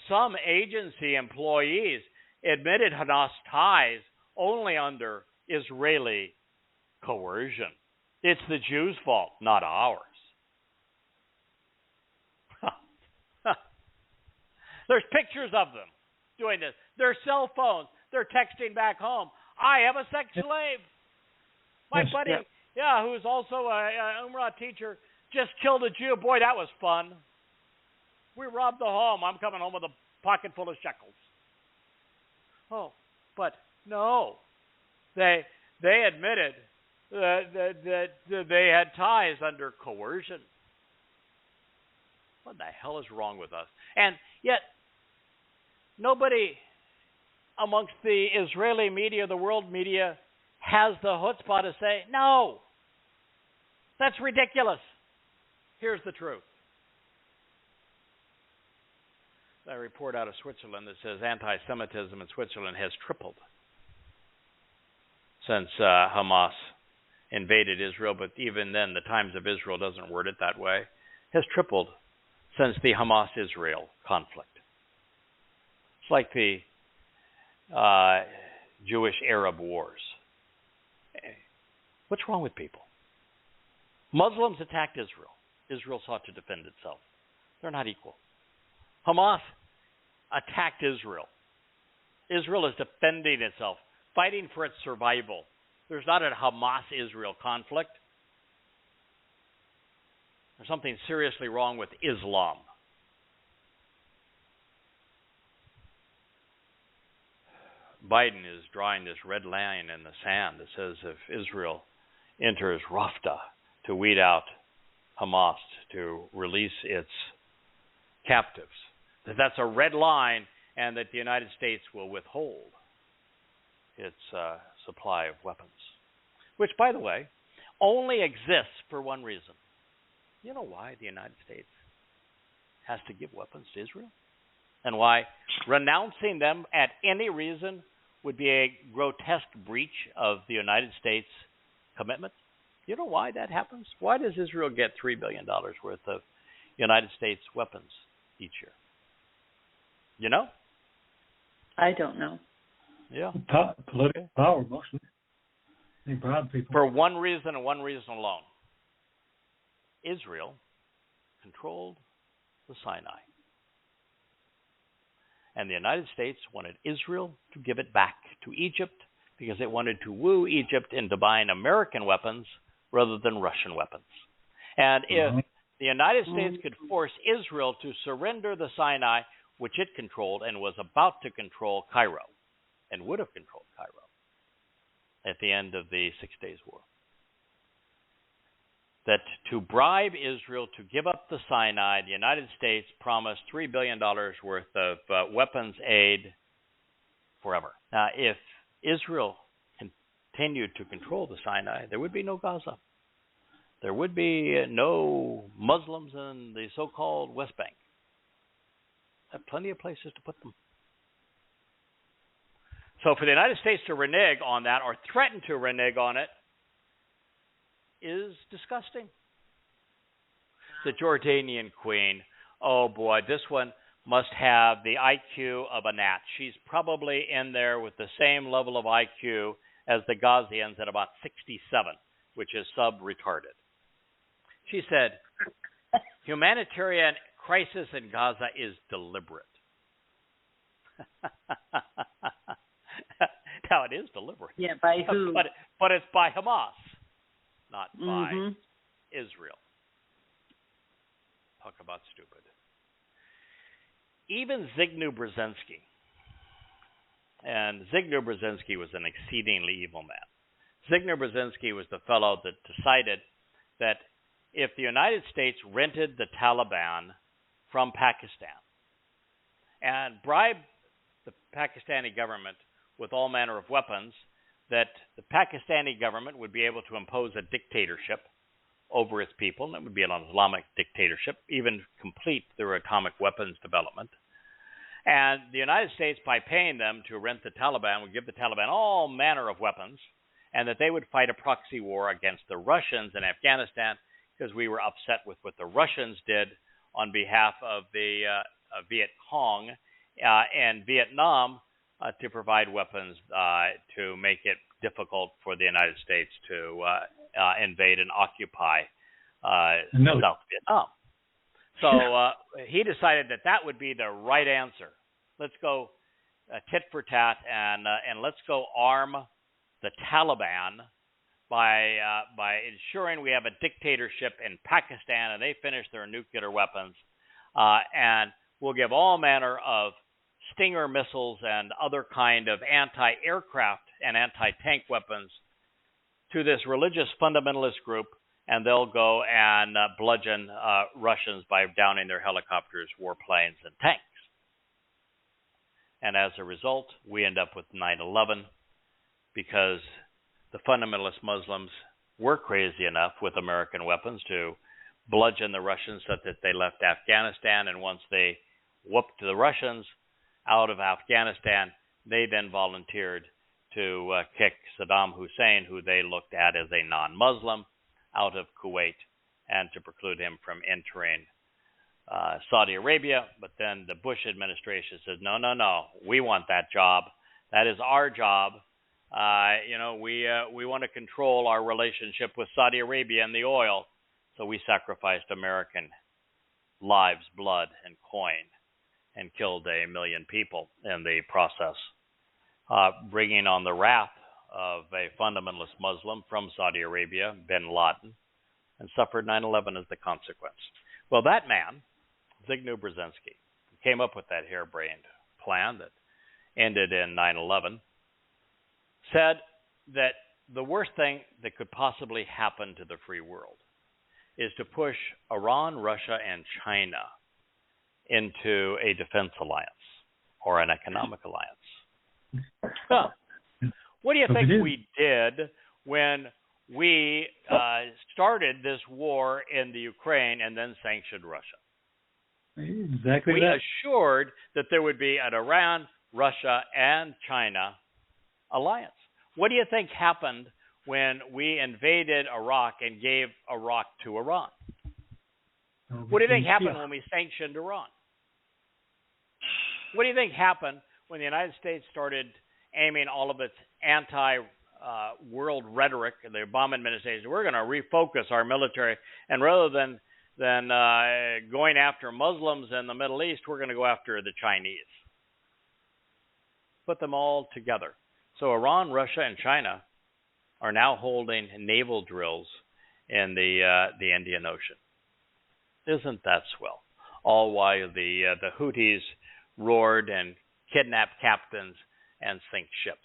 some agency employees admitted Hamas ties only under Israeli coercion. It's the Jews' fault, not ours. There's pictures of them doing this. Their cell phones. They're texting back home. I am a sex slave. My buddy, who's also a UNRWA teacher, just killed a Jew. Boy, that was fun. We robbed the home. I'm coming home with a pocket full of shekels. Oh, but no. They admitted that they had ties under coercion. What the hell is wrong with us? And yet, nobody amongst the Israeli media, the world media, has the chutzpah to say, no, that's ridiculous. Here's the truth. A report out of Switzerland that says anti-Semitism in Switzerland has tripled since Hamas invaded Israel, but even then, the Times of Israel doesn't word it that way, has tripled since the Hamas-Israel conflict. It's like the Jewish-Arab wars. What's wrong with people? Muslims attacked Israel. Israel sought to defend itself. They're not equal. Hamas attacked Israel. Israel is defending itself, fighting for its survival. There's not a Hamas-Israel conflict. There's something seriously wrong with Islam. Biden is drawing this red line in the sand that says if Israel enters Rafah to weed out Hamas, to release its captives, that's a red line, and that the United States will withhold its supply of weapons, which, by the way, only exists for one reason. You know why the United States has to give weapons to Israel? And why renouncing them at any reason would be a grotesque breach of the United States commitment? You know why that happens? Why does Israel get $3 billion worth of United States weapons each year? You know? I don't know. Yeah. Political power, mostly. They bribe people. For one reason and one reason alone. Israel controlled the Sinai. And the United States wanted Israel to give it back to Egypt because it wanted to woo Egypt into buying American weapons rather than Russian weapons. And if the United States could force Israel to surrender the Sinai, which it controlled and was about to control Cairo, and would have controlled Cairo at the end of the 6 Days War, that to bribe Israel to give up the Sinai, the United States promised $3 billion worth of weapons aid forever. Now, if Israel continued to control the Sinai, there would be no Gaza. There would be no Muslims in the so-called West Bank. Have plenty of places to put them. So for the United States to renege on that or threaten to renege on it is disgusting. The Jordanian queen, oh boy, this one must have the IQ of a gnat. She's probably in there with the same level of IQ as the Gazians at about 67, which is sub-retarded. She said, humanitarian crisis in Gaza is deliberate. Now, it is deliberate. Yeah, by who? But it's by Hamas, not by Israel. Talk about stupid. Even Zbigniew Brzezinski, and Zbigniew Brzezinski was an exceedingly evil man. Zbigniew Brzezinski was the fellow that decided that if the United States rented the Taliban from Pakistan and bribed the Pakistani government with all manner of weapons, that the Pakistani government would be able to impose a dictatorship over its people, and it would be an Islamic dictatorship, even complete their atomic weapons development. And the United States, by paying them to rent the Taliban, would give the Taliban all manner of weapons, and that they would fight a proxy war against the Russians in Afghanistan, because we were upset with what the Russians did on behalf of the Viet Cong and Vietnam to provide weapons to make it difficult for the United States to invade and occupy South Vietnam. So he decided that that would be the right answer. Let's go tit for tat, and let's go arm the Taliban by ensuring we have a dictatorship in Pakistan and they finish their nuclear weapons, and we'll give all manner of Stinger missiles and other kind of anti-aircraft and anti-tank weapons to this religious fundamentalist group, and they'll go and bludgeon Russians by downing their helicopters, warplanes, and tanks. And as a result, we end up with 9/11 because the fundamentalist Muslims were crazy enough with American weapons to bludgeon the Russians so that they left Afghanistan, and once they whooped the Russians out of Afghanistan, they then volunteered to kick Saddam Hussein, who they looked at as a non-Muslim, out of Kuwait and to preclude him from entering Saudi Arabia, but then the Bush administration says, no, no, no, we want that job. That is our job. We want to control our relationship with Saudi Arabia and the oil. So we sacrificed American lives, blood, and coin, and killed 1 million people in the process, bringing on the wrath of a fundamentalist Muslim from Saudi Arabia, bin Laden, and suffered 9/11 as the consequence. Well, that man, Zbigniew Brzezinski, came up with that harebrained plan that ended in 9/11, said that the worst thing that could possibly happen to the free world is to push Iran, Russia, and China into a defense alliance or an economic alliance. Huh. What do you think we did when we started this war in the Ukraine and then sanctioned Russia? Exactly. We assured that there would be an Iran, Russia, and China alliance. What do you think happened when we invaded Iraq and gave Iraq to Iran? What do you think happened when we sanctioned Iran? What do you think happened when the United States started aiming all of its anti-world rhetoric, the Obama administration? We're going to refocus our military, and rather than going after Muslims in the Middle East, we're going to go after the Chinese. Put them all together. So Iran, Russia, and China are now holding naval drills in the Indian Ocean. Isn't that swell? All while the Houthis roared and kidnapped captains and sink ships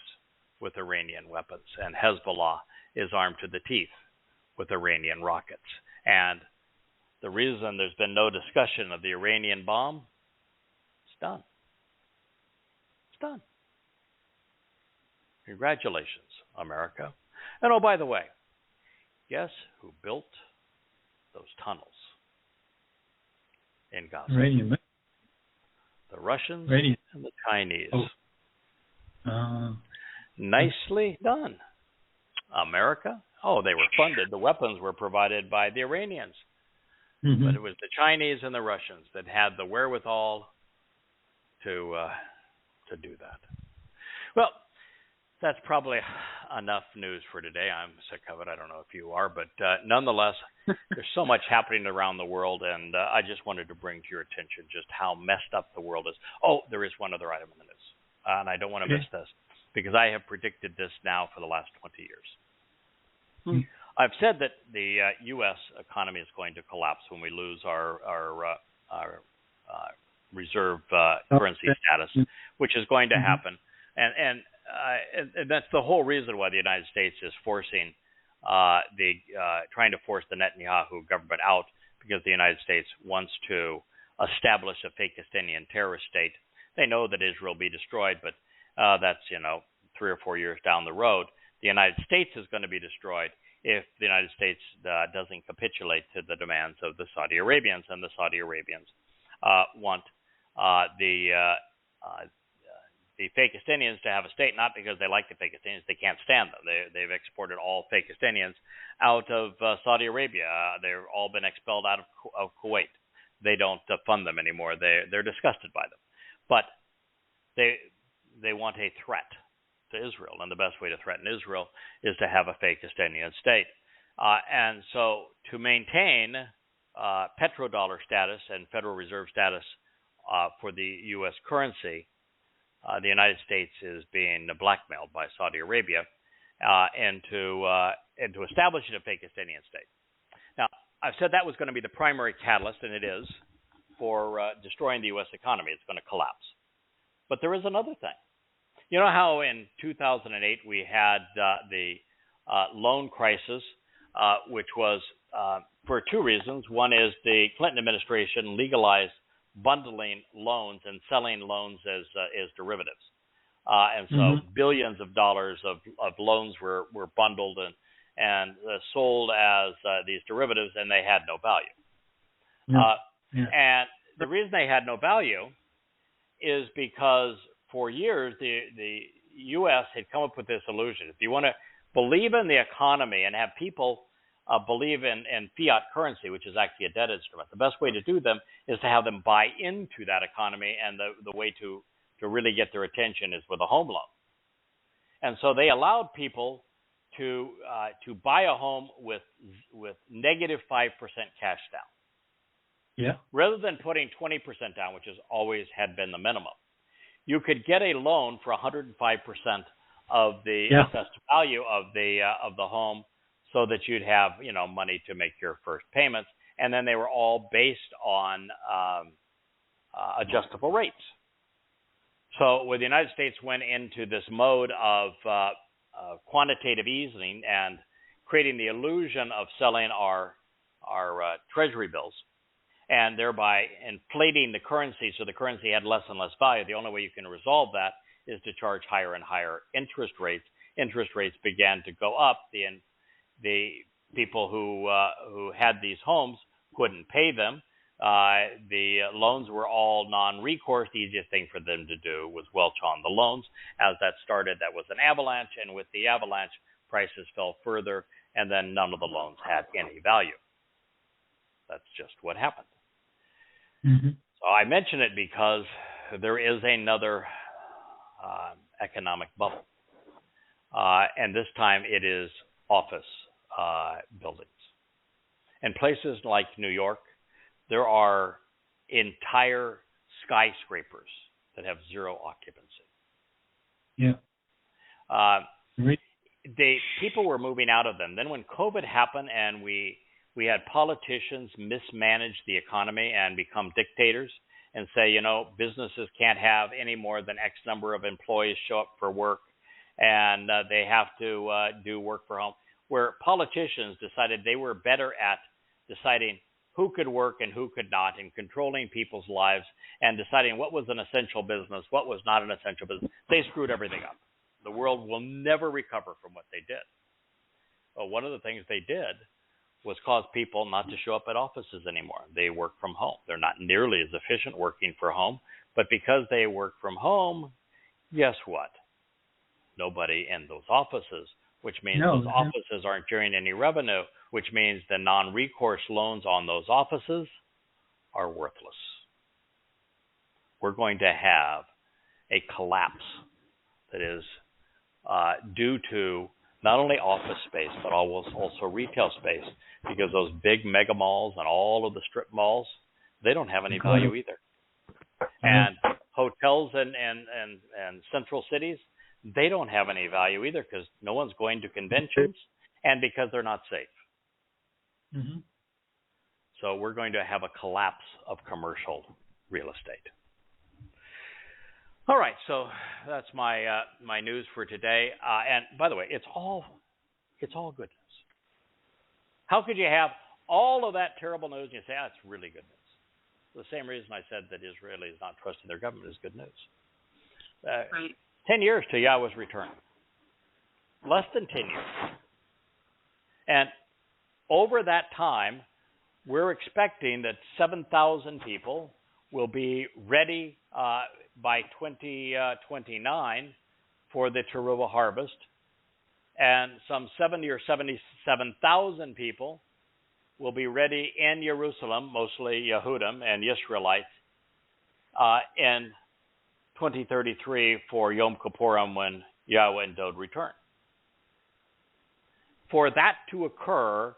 with Iranian weapons, and Hezbollah is armed to the teeth with Iranian rockets. And the reason there's been no discussion of the Iranian bomb, it's done. It's done. Congratulations, America. And oh, by the way, guess who built those tunnels in Gaza? Iranian. The Russians Iranian. and the Chinese. Oh. Nicely done. America? Oh, they were funded. The weapons were provided by the Iranians. Mm-hmm. But it was the Chinese and the Russians that had the wherewithal to do that. Well, that's probably enough news for today. I'm sick of it. I don't know if you are, but nonetheless, there's so much happening around the world, and I just wanted to bring to your attention just how messed up the world is. Oh, there is one other item in the news, and I don't want to miss this, because I have predicted this now for the last 20 years. I've said that the U.S. economy is going to collapse when we lose our reserve currency status, which is going to happen. And that's the whole reason why the United States is forcing trying to force the Netanyahu government out, because the United States wants to establish a Fakistinian terrorist state. They know that Israel will be destroyed, but that's 3 or 4 years down the road. The United States is going to be destroyed if the United States doesn't capitulate to the demands of the Saudi Arabians, and the Saudi Arabians want the Fakistinians to have a state, not because they like the Fakistinians, they can't stand them. They've exported all Fakistinians out of Saudi Arabia. They've all been expelled out of Kuwait. They don't fund them anymore. They're disgusted by them. But they want a threat to Israel, and the best way to threaten Israel is to have a Fakistinian state. And so to maintain petrodollar status and Federal Reserve status for the U.S. currency, the United States is being blackmailed by Saudi Arabia into establishing a Fakistinian state. Now, I've said that was going to be the primary catalyst, and it is, for destroying the U.S. economy. It's going to collapse. But there is another thing. You know how in 2008 we had the loan crisis, which was for two reasons. One is the Clinton administration legalized bundling loans and selling loans as derivatives. And so billions of dollars of loans were bundled and sold as these derivatives, and they had no value. And the reason they had no value is because for years the U.S. had come up with this illusion. If you want to believe in the economy and have people believe in fiat currency, which is actually a debt instrument. The best way to do them is to have them buy into that economy, and the way to really get their attention is with a home loan. And so they allowed people to buy a home with negative 5% cash down. Yeah. Rather than putting 20% down, which has always had been the minimum. You could get a loan for 105% of the assessed value of the home, so that you'd have money to make your first payments, and then they were all based on adjustable rates. So when the United States went into this mode of quantitative easing and creating the illusion of selling our treasury bills, and thereby inflating the currency, so the currency had less and less value. The only way you can resolve that is to charge higher and higher interest rates. Interest rates began to go up. The people who had these homes couldn't pay them. The loans were all non-recourse. The easiest thing for them to do was welch on the loans. As that started, that was an avalanche, and with the avalanche, prices fell further, and then none of the loans had any value. That's just what happened. Mm-hmm. So I mention it because there is another economic bubble, and this time it is office buildings. In places like New York, there are entire skyscrapers that have zero occupancy. Yeah. People were moving out of them. Then when COVID happened and we had politicians mismanage the economy and become dictators and say, businesses can't have any more than X number of employees show up for work, and they have to do work from home, where politicians decided they were better at deciding who could work and who could not, and controlling people's lives and deciding what was an essential business, what was not an essential business. They screwed everything up. The world will never recover from what they did. But one of the things they did was cause people not to show up at offices anymore. They work from home. They're not nearly as efficient working from home, but because they work from home, guess what? Nobody in those offices, which means those offices aren't generating any revenue, which means the non-recourse loans on those offices are worthless. We're going to have a collapse that is due to not only office space, but also retail space, because those big mega malls and all of the strip malls, they don't have any value either. And hotels and central cities, they don't have any value either, because no one's going to conventions and because they're not safe. Mm-hmm. So we're going to have a collapse of commercial real estate. All right, so that's my my news for today. And by the way, it's all good news. How could you have all of that terrible news and you say, it's really good news? The same reason I said that Israelis not trusting their government is good news. Right. 10 years to Yahweh's return. Less than 10 years. And over that time, we're expecting that 7,000 people will be ready by 2029 for the Towrah harvest, and some 70 or 77,000 people will be ready in Jerusalem, mostly Yehudim and Israelites, in 2033 for Yom Kippurim, when Yahweh and Dod return. For that to occur,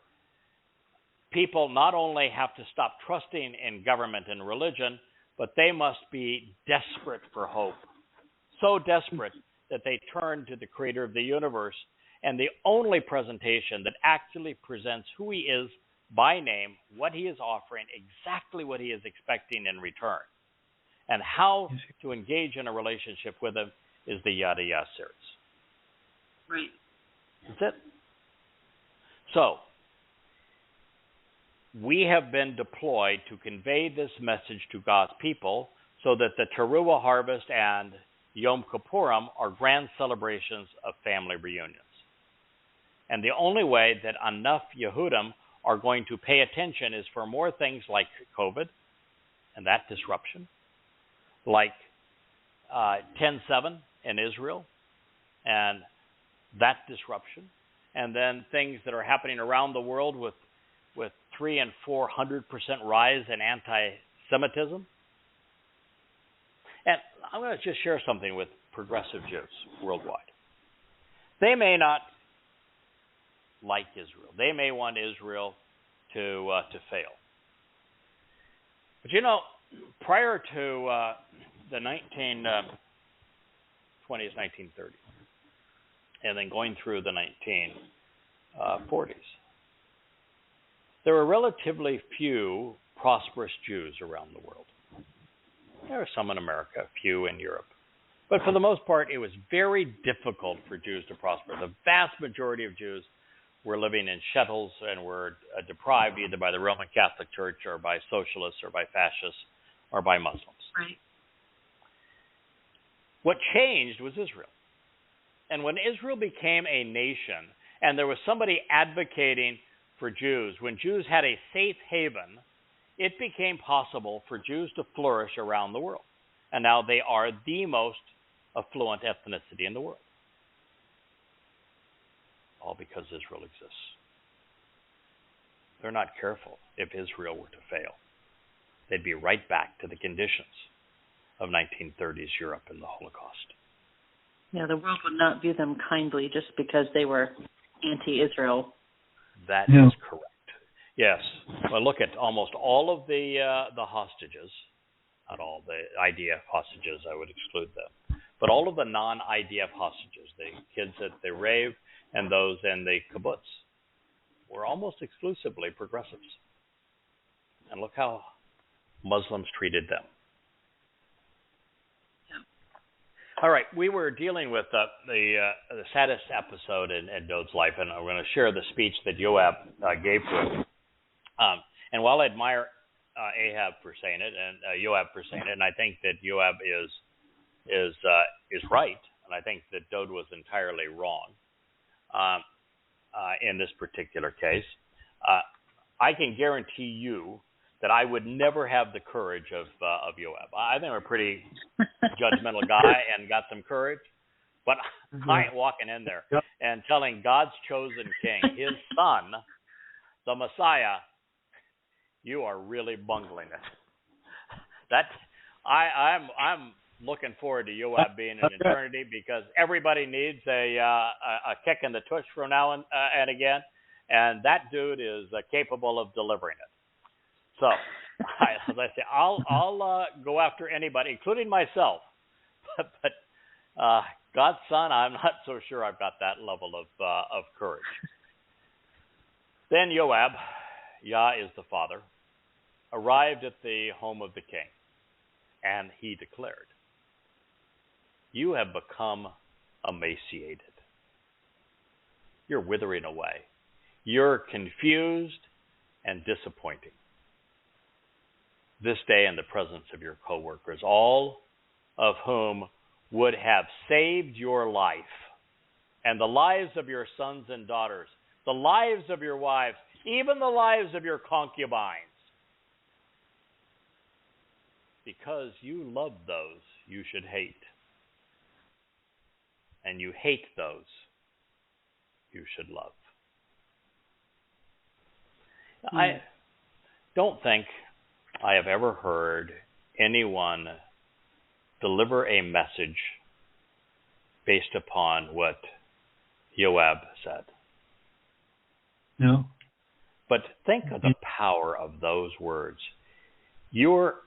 people not only have to stop trusting in government and religion, but they must be desperate for hope. So desperate that they turn to the creator of the universe, and the only presentation that actually presents who he is by name, what he is offering, exactly what he is expecting in return, and how to engage in a relationship with him is the Yada Yahowah series. Right. That's it. So, we have been deployed to convey this message to God's people so that the Towrah harvest and Yom Kippurim are grand celebrations of family reunions. And the only way that enough Yehudim are going to pay attention is for more things like COVID and that disruption, like 10/7 in Israel and that disruption, and then things that are happening around the world with 300% and 400% rise in anti-Semitism. And I'm going to just share something with progressive Jews worldwide. They may not like Israel. They may want Israel to fail. But you know, prior to the 1920s, 1930s, and then going through the 1940s, there were relatively few prosperous Jews around the world. There were some in America, a few in Europe. But for the most part, it was very difficult for Jews to prosper. The vast majority of Jews were living in shtetls and were deprived either by the Roman Catholic Church or by socialists or by fascists or by Muslims. Right. What changed was Israel. And when Israel became a nation and there was somebody advocating for Jews, when Jews had a safe haven, it became possible for Jews to flourish around the world. And now they are the most affluent ethnicity in the world. All because Israel exists. They're not careful if Israel were to fail. They'd be right back to the conditions of 1930s Europe and the Holocaust. Yeah, the world would not view them kindly just because they were anti-Israel. That is correct. Yes. Well, look at almost all of the hostages, not all the IDF hostages, I would exclude them, but all of the non-IDF hostages, the kids at the rave and those in the kibbutz, were almost exclusively progressives. And look how Muslims treated them. All right, we were dealing with the saddest episode in Dod's life, and I'm going to share the speech that Yoab gave to him. And while I admire Ahab for saying it and Yoab for saying it, and I think that Yoab is right, and I think that Dod was entirely wrong in this particular case, I can guarantee you that I would never have the courage of Yoab. I think I'm a pretty judgmental guy and got some courage, but I ain't walking in there and telling God's chosen king, his son, the Messiah, you are really bungling it. I'm looking forward to Yoab being in eternity because everybody needs a kick in the tush from now and again, and that dude is capable of delivering it. So, as I say, I'll go after anybody, including myself. But God's son, I'm not so sure I've got that level of courage. Then Yoab, Yah is the father, arrived at the home of the king, and he declared, "You have become emaciated. You're withering away. You're confused and disappointing. This day in the presence of your co-workers, all of whom would have saved your life and the lives of your sons and daughters, the lives of your wives, even the lives of your concubines. Because you love those you should hate, and you hate those you should love." I don't think I have ever heard anyone deliver a message based upon what Yoab said. No. But think of the power of those words. You're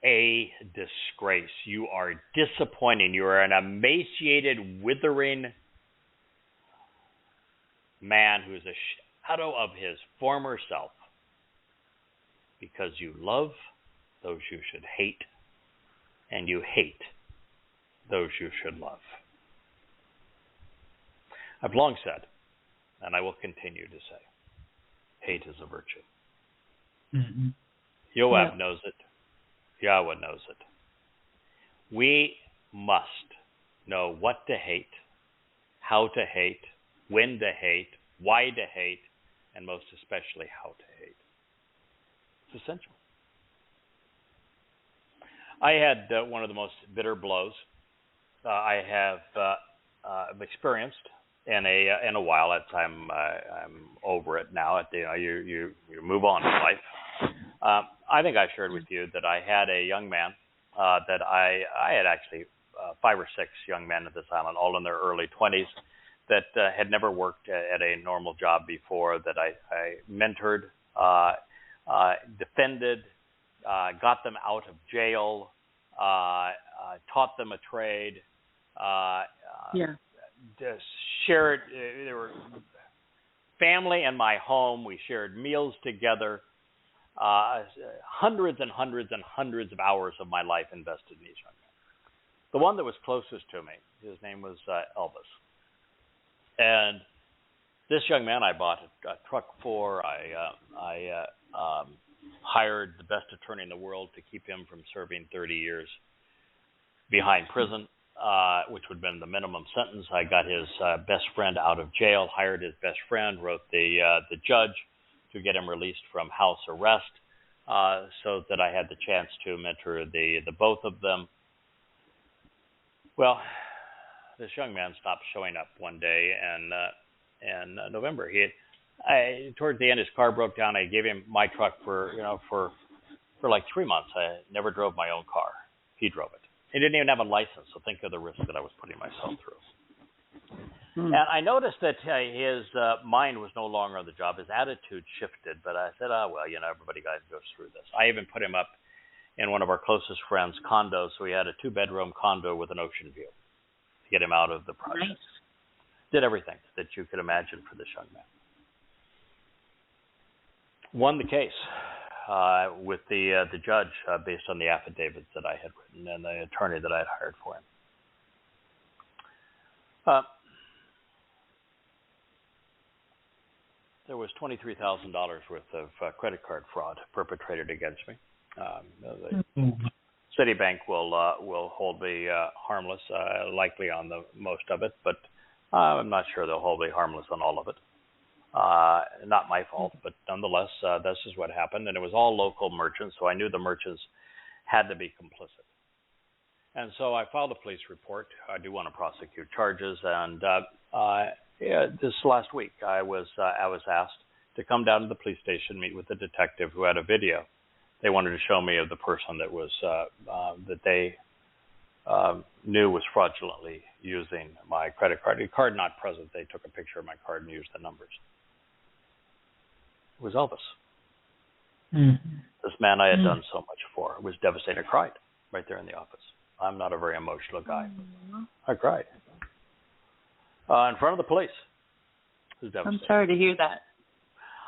a disgrace. You are disappointing. You are an emaciated, withering man who is a shadow of his former self. Because you love those you should hate, and you hate those you should love. I've long said, and I will continue to say, hate is a virtue. Mm-hmm. Yoab knows it. Yahweh knows it. We must know what to hate, how to hate, when to hate, why to hate, and most especially how to hate. It's essential. I had one of the most bitter blows I have experienced in a while. I'm over it now. You move on in life. I think I shared with you that I had a young man that I had actually 5 or 6 young men at this island, all in their early 20s, that had never worked at a normal job before, that I mentored, defended, got them out of jail, taught them a trade, shared, there were family in my home. We shared meals together, hundreds and hundreds and hundreds of hours of my life invested in these young men. The one that was closest to me, his name was Elvis. And this young man I bought a truck for. I hired the best attorney in the world to keep him from serving 30 years behind prison, which would have been the minimum sentence. I got his best friend out of jail, hired his best friend, wrote the judge to get him released from house arrest, so that I had the chance to mentor the both of them. Well, this young man stopped showing up one day, and in November, towards the end, his car broke down. I gave him my truck for like 3 months. I never drove my own car. He drove it. He didn't even have a license, so think of the risk that I was putting myself through. And I noticed that his mind was no longer on the job. His attitude shifted, but I said, everybody goes through this. I even put him up in one of our closest friends' condos, so he had a 2-bedroom condo with an ocean view to get him out of the project. Nice. Did everything that you could imagine for this young man. Won the case with the judge based on the affidavits that I had written and the attorney that I had hired for him. There was $23,000 worth of credit card fraud perpetrated against me. Citibank will hold me harmless, likely on the most of it, but I'm not sure they'll hold me harmless on all of it. Not my fault, but nonetheless, this is what happened, and it was all local merchants, so I knew the merchants had to be complicit. And so I filed a police report. I do want to prosecute charges, and this last week I was asked to come down to the police station, meet with the detective who had a video. They wanted to show me of the person that was that they knew was fraudulently using my credit card. The card not present. They took a picture of my card and used the numbers. It was Elvis. Mm-hmm. This man I had done so much for. It was devastating. I cried right there in the office. I'm not a very emotional guy. Mm-hmm. I cried in front of the police. It was devastating. I'm sorry to hear that.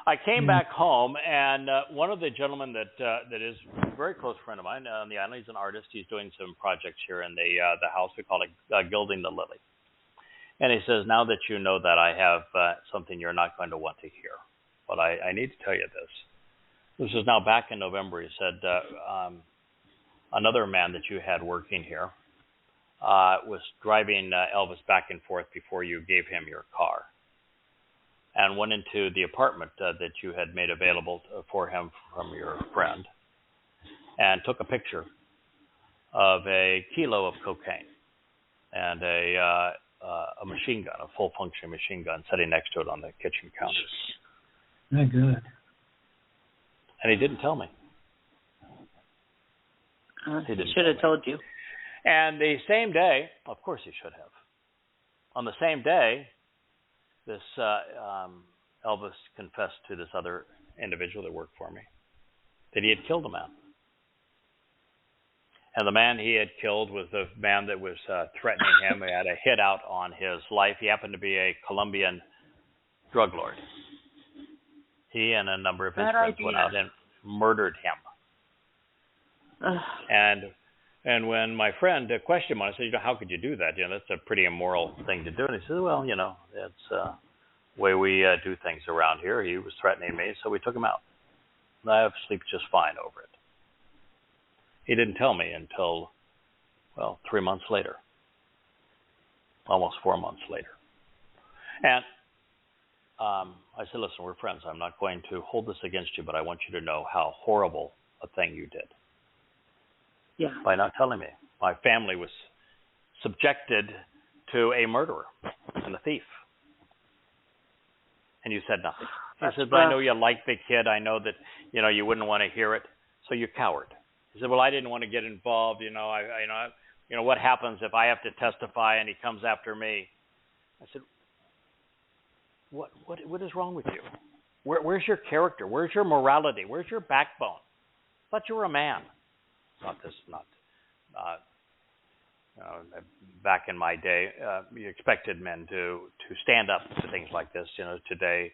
I came back home, and one of the gentlemen that is a very close friend of mine on the island, he's an artist. He's doing some projects here in the house. We call it Gilding the Lily. And he says, now that you know that, I have something you're not going to want to hear. But I need to tell you this. This is now back in November. He said, another man that you had working here was driving Elvis back and forth before you gave him your car, and went into the apartment that you had made available for him from your friend, and took a picture of a kilo of cocaine and a machine gun, a full-function machine gun, sitting next to it on the kitchen counter. Not good. And he didn't tell me. He should have told you. And the same day, of course he should have. On the same day, this Elvis confessed to this other individual that worked for me that he had killed a man. And the man he had killed was the man that was threatening him. He had a hit out on his life. He happened to be a Colombian drug lord. He and a number of his friends went out and murdered him. And when my friend questioned him, I said, how could you do that? That's a pretty immoral thing to do. And he said, well, it's the way we do things around here. He was threatening me, so we took him out. And I have slept just fine over it. He didn't tell me until, 3 months later. Almost 4 months later. And I said, listen, we're friends. I'm not going to hold this against you, but I want you to know how horrible a thing you did. Yeah. By not telling me. My family was subjected to a murderer and a thief And you said nothing. He said, but I know you like the kid. I know that, you wouldn't want to hear it. So you cowered. He said, well, I didn't want to get involved. What happens if I have to testify and he comes after me? I said, what is wrong with you? Where's your character? Where's your morality? Where's your backbone? I thought you were a man. Back in my day, you expected men to stand up to things like this. Today,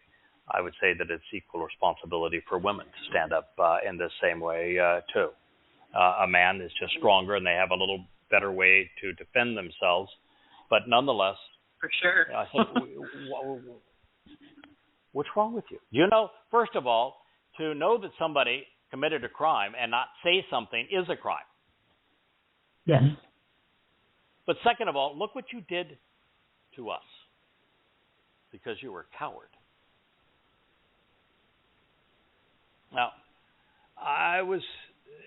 I would say that it's equal responsibility for women to stand up in the same way too. A man is just stronger, and they have a little better way to defend themselves. But nonetheless, for sure. I said, what's wrong with you? First of all, to know that somebody committed a crime and not say something is a crime. Yes. But second of all, look what you did to us because you were a coward. Now, I was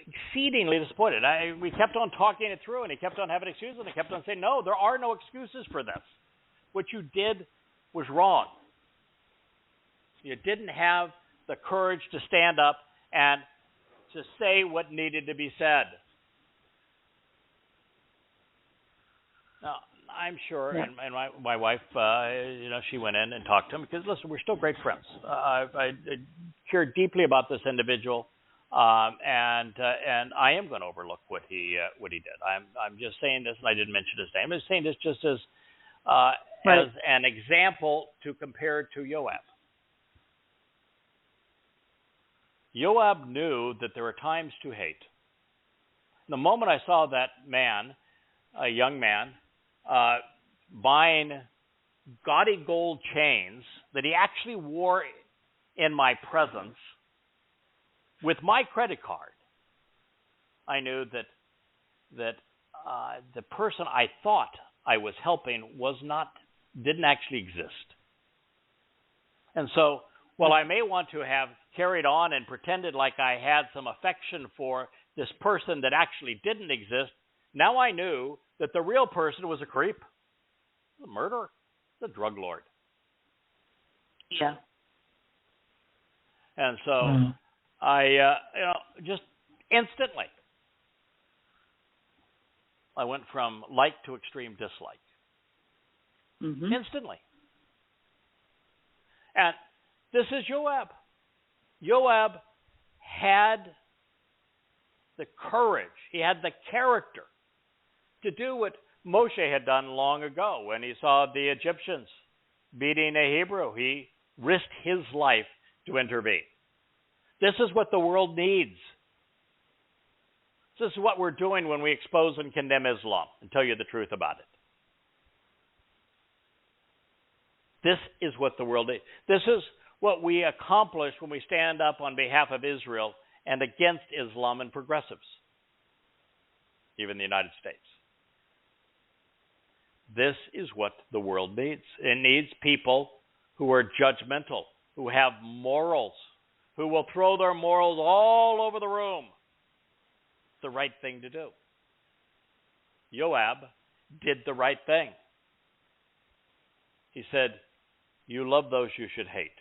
exceedingly disappointed. We kept on talking it through, and he kept on having excuses, and he kept on saying, no, there are no excuses for this. What you did was wrong. You didn't have the courage to stand up and to say what needed to be said. Now, I'm sure, and my wife, she went in and talked to him because, listen, we're still great friends. I care deeply about this individual, and I am going to overlook what he did. I'm just saying this, and I didn't mention his name. I'm just saying this just as an example to compare to Joab. Joab knew that there were times to hate. The moment I saw that man, a young man, buying gaudy gold chains that he actually wore in my presence with my credit card, I knew that the person I thought I was helping didn't actually exist. And so, while I may want to have carried on and pretended like I had some affection for this person that actually didn't exist, now I knew that the real person was a creep, a murderer, the drug lord. Yeah. And so I, just instantly, I went from like to extreme dislike. Mm-hmm. Instantly. And this is Joab. Joab had the courage, he had the character to do what Moshe had done long ago when he saw the Egyptians beating a Hebrew. He risked his life to intervene. This is what the world needs. This is what we're doing when we expose and condemn Islam and tell you the truth about it. This is what the world needs. This is what we accomplish when we stand up on behalf of Israel and against Islam and progressives, even the United States. This is what the world needs. It needs people who are judgmental, who have morals, who will throw their morals all over the room. It's the right thing to do. Joab did the right thing. He said, you love those you should hate.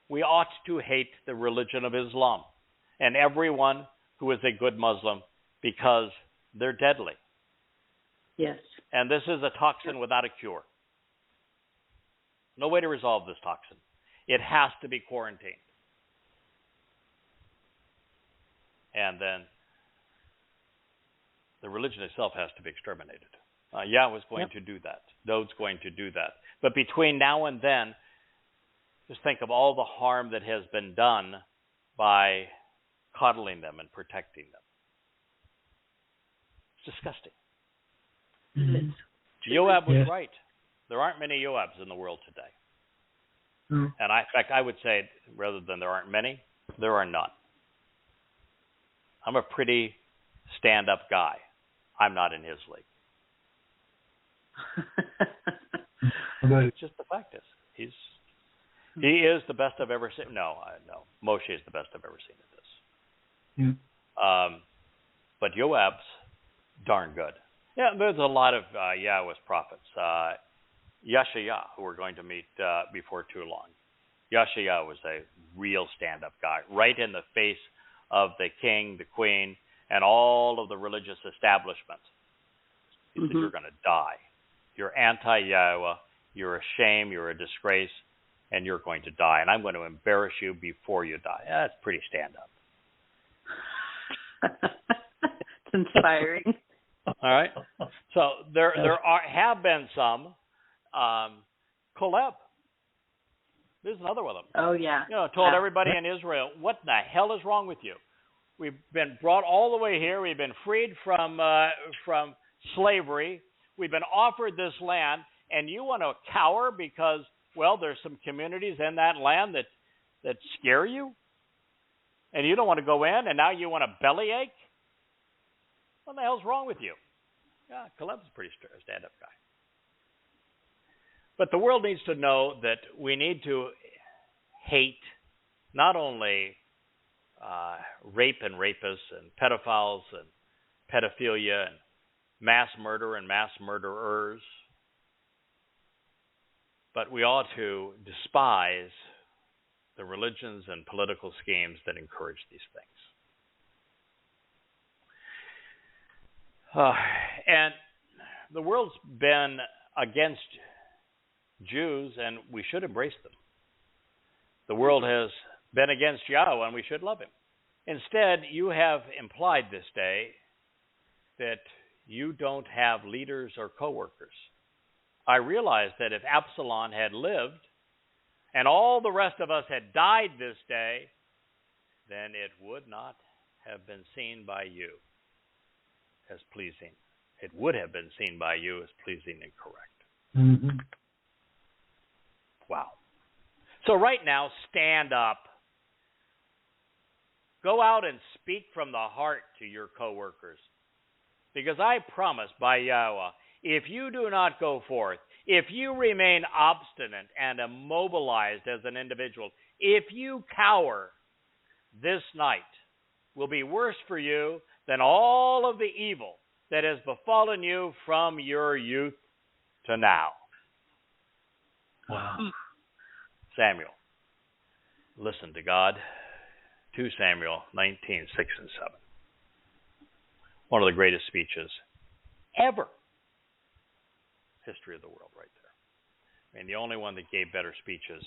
We ought to hate the religion of Islam and everyone who is a good Muslim because they're deadly. Yes. And this is a toxin without a cure. No way to resolve this toxin. It has to be quarantined. And then the religion itself has to be exterminated. Yahweh is going to do that. Dod's going to do that. But between now and then, just think of all the harm that has been done by coddling them and protecting them. It's disgusting. Mm-hmm. Joab was right. There aren't many Joabs in the world today. Mm-hmm. And in fact, I would say, rather than there aren't many, there are none. I'm a pretty stand-up guy. I'm not in his league. It's just the fact is, he is the best I've ever seen. No. Moshe is the best I've ever seen at this. Yeah. But Joab's darn good. Yeah, there's a lot of Yahweh's prophets. Yasha'yah, who we're going to meet before too long. Yasha'yah was a real stand-up guy, right in the face of the king, the queen, and all of the religious establishment. He said, you're going to die. You're anti-Yahweh. You're a shame. You're a disgrace. And you're going to die. And I'm going to embarrass you before you die. That's pretty stand-up. It's inspiring. All right. So there have been some. Caleb. This is another one of them. Oh, yeah. Told everybody in Israel, what the hell is wrong with you? We've been brought all the way here. We've been freed from slavery. We've been offered this land, and you want to cower because, well, there's some communities in that land that scare you, and you don't want to go in, and now you want a bellyache? What the hell's wrong with you? Yeah, Caleb's a pretty stand-up guy. But the world needs to know that we need to hate not only rape and rapists and pedophiles and pedophilia and mass murder and mass murderers, but we ought to despise the religions and political schemes that encourage these things. And the world's been against Jews, and we should embrace them. The world has been against Yahweh, and we should love him. Instead, you have implied this day that you don't have leaders or co-workers. I realize that if Absalom had lived and all the rest of us had died this day, then it would not have been seen by you as pleasing. It would have been seen by you as pleasing and correct. Mm-hmm. Wow. So right now, stand up. Go out and speak from the heart to your coworkers. Because I promise by Yahweh, if you do not go forth, if you remain obstinate and immobilized as an individual, if you cower, this night will be worse for you than all of the evil that has befallen you from your youth to now. Wow. Samuel, listen to God. 2 Samuel 19, 6 and 7. One of the greatest speeches ever. History of the world right there. I mean, the only one that gave better speeches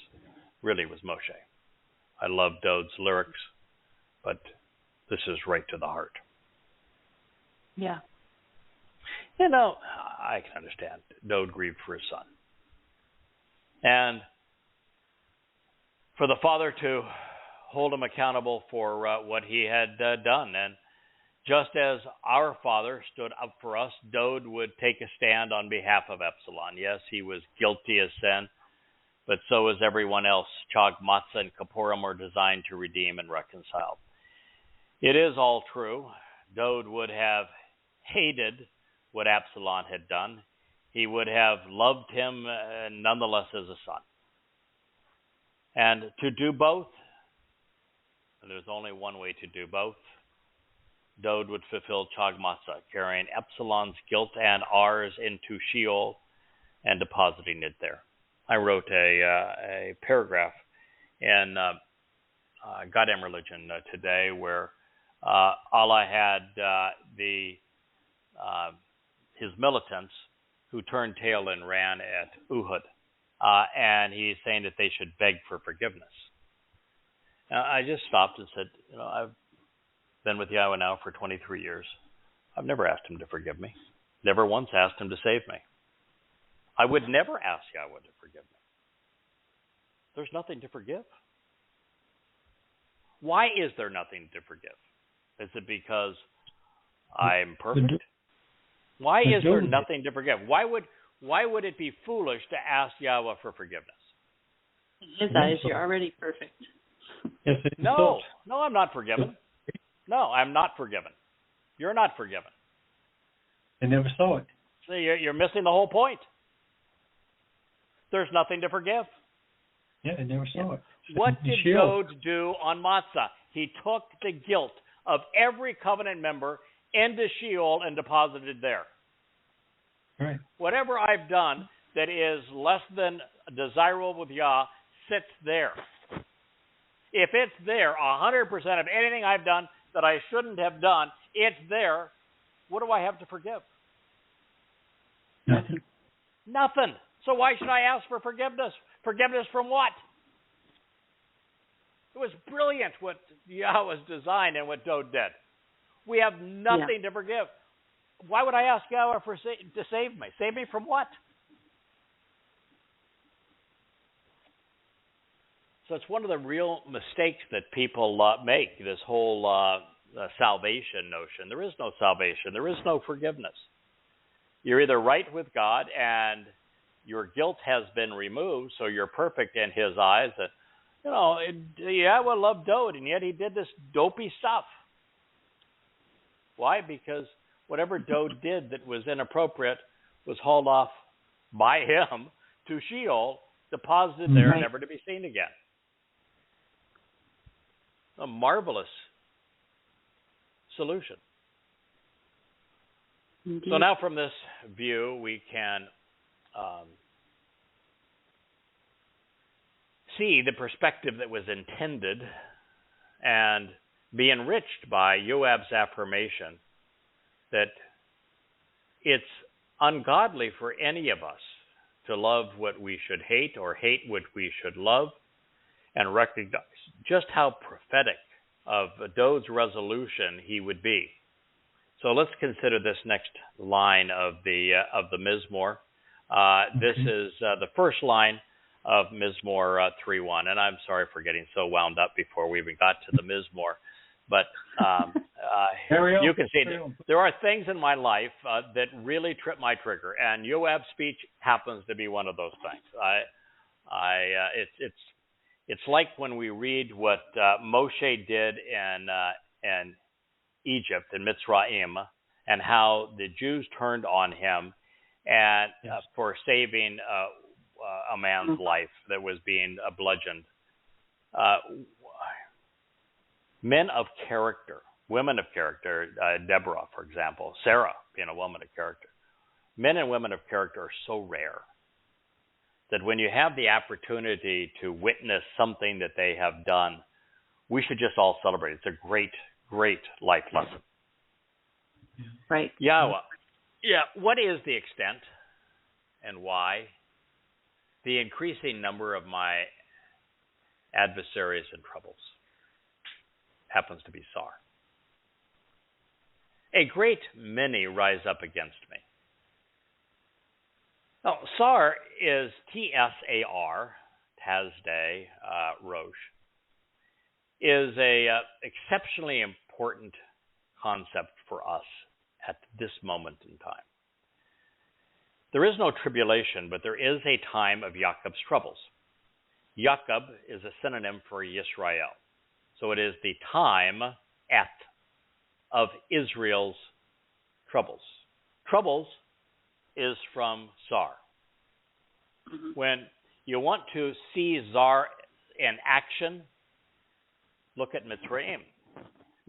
really was Moshe. I love Dode's lyrics, but this is right to the heart. Yeah. I can understand. Dode grieved for his son. And for the father to hold him accountable for what he had done. And just as our father stood up for us, Dode would take a stand on behalf of Absalom. Yes, he was guilty of sin, but so is everyone else. Chag, Matzah, and Kappurim are designed to redeem and reconcile. It is all true. Dode would have hated what Absalom had done. He would have loved him nonetheless as a son. And to do both, and there's only one way to do both, Dode would fulfill Chag Matzah, carrying Absalom's guilt and ours into Sheol and depositing it there. I wrote a paragraph in God and Religion today where Allah had his militants who turned tail and ran at Uhud. And he's saying that they should beg for forgiveness. I just stopped and said, I've been with Yahweh now for 23 years. I've never asked him to forgive me. Never once asked him to save me. I would never ask Yahweh to forgive me. There's nothing to forgive. Why is there nothing to forgive? Is it because I'm perfect? Why is there nothing to forgive? Why would it be foolish to ask Yahweh for forgiveness? In his eyes, you're already perfect. Yes, No, I'm not forgiven. No, I'm not forgiven. You're not forgiven. They never saw it. So you're missing the whole point. There's nothing to forgive. Yeah, they never saw it. What did Dode do on Matzah? He took the guilt of every covenant member into Sheol and deposited there. Right. Whatever I've done, that is less than desirable with Yah sits there. If it's there, 100% of anything I've done that I shouldn't have done, it's there. What do I have to forgive? Nothing. Nothing. So why should I ask for forgiveness? Forgiveness from what? It was brilliant what Yahweh's designed and what Dode did. We have nothing to forgive. Why would I ask Yahweh to save me? Save me from what? So it's one of the real mistakes that people make, this whole salvation notion. There is no salvation. There is no forgiveness. You're either right with God and your guilt has been removed, so you're perfect in His eyes. Yahweh loved Dode, and yet he did this dopey stuff. Why? Because whatever Dode did that was inappropriate was hauled off by him to Sheol, deposited there, never to be seen again. A marvelous solution. Indeed. So now from this view, we can see the perspective that was intended and be enriched by Yoab's affirmation that it's ungodly for any of us to love what we should hate or hate what we should love, and recognize just how prophetic of Dode's resolution he would be. So let's consider this next line of the Mizmor. This is the first line of Mizmor 3:1, and I'm sorry for getting so wound up before we even got to the Mizmor, but you can see there are things in my life that really trip my trigger, and Yoab's speech happens to be one of those things. It's like when we read what Moshe did in Egypt, in Mitzrayim, and how the Jews turned on him and for saving a man's life that was being bludgeoned. Men of character, women of character, Deborah, for example, Sarah being a woman of character. Men and women of character are so rare that when you have the opportunity to witness something that they have done, we should just all celebrate. It's a great, great life lesson. Right. Yahweh. Yeah, what is the extent and why the increasing number of my adversaries and troubles? Happens to be tsar. A great many rise up against me. Now, tsar is T-S-A-R, Tazde, Rosh, is a exceptionally important concept for us at this moment in time. There is no tribulation, but there is a time of Jacob's troubles. Jacob is a synonym for Yisra'el. So it is the time of Israel's troubles. Troubles is from tsar. When you want to see tsar in action, look at Mitzrayim.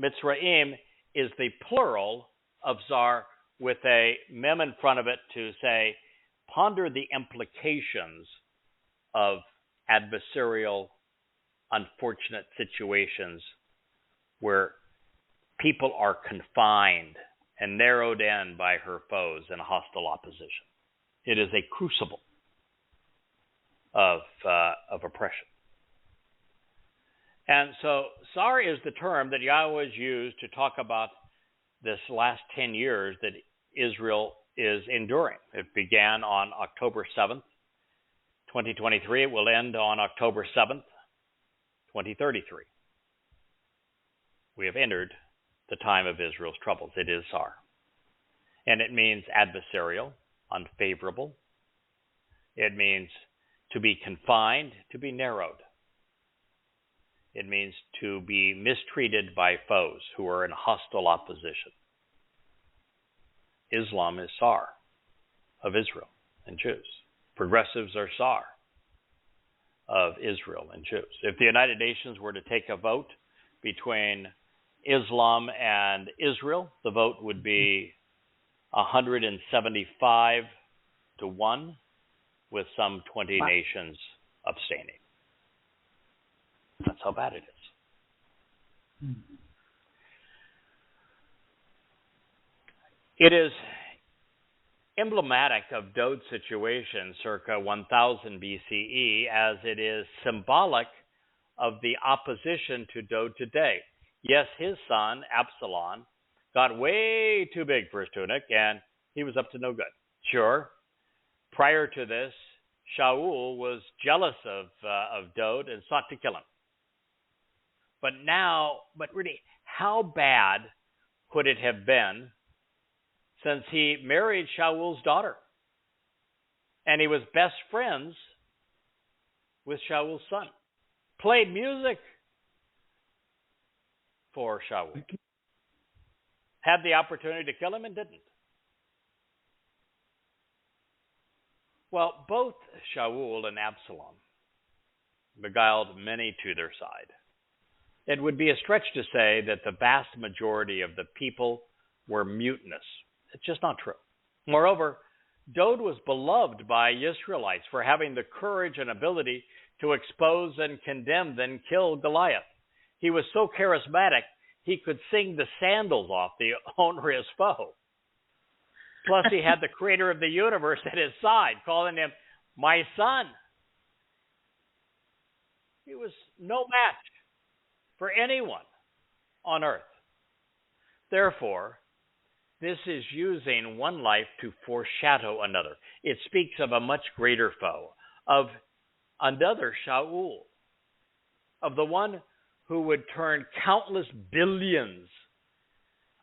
Mitzrayim is the plural of tsar with a mem in front of it to say, ponder the implications of adversarial, unfortunate situations where people are confined and narrowed in by her foes in a hostile opposition. It is a crucible of oppression. And so tsar is the term that Yahweh has used to talk about this last 10 years that Israel is enduring. It began on October 7th, 2023. It will end on October 7th, 2033. We have entered the time of Israel's troubles. It is tsar. And it means adversarial, unfavorable. It means to be confined, to be narrowed. It means to be mistreated by foes who are in hostile opposition. Islam is tsar of Israel and Jews. Progressives are tsar of Israel and Jews. If the United Nations were to take a vote between Islam and Israel, the vote would be 175 to 1 with some 20 nations abstaining. That's how bad it is. It is emblematic of Dode's situation circa 1000 BCE, as it is symbolic of the opposition to Dode today. Yes, his son, Absalom, got way too big for his tunic, and he was up to no good. Sure, prior to this, Shaul was jealous of Dode and sought to kill him. But really, how bad could it have been since he married Shaul's daughter? And he was best friends with Shaul's son. Played music for Shaul. Had the opportunity to kill him and didn't. Well, both Shaul and Absalom beguiled many to their side. It would be a stretch to say that the vast majority of the people were mutinous. It's just not true. Moreover, Dode was beloved by Israelites for having the courage and ability to expose and condemn, then kill Goliath. He was so charismatic, he could sing the sandals off the onerous foe. Plus, he had the creator of the universe at his side, calling him my son. He was no match for anyone on earth. Therefore, this is using one life to foreshadow another. It speaks of a much greater foe, of another Shaul, of the one who would turn countless billions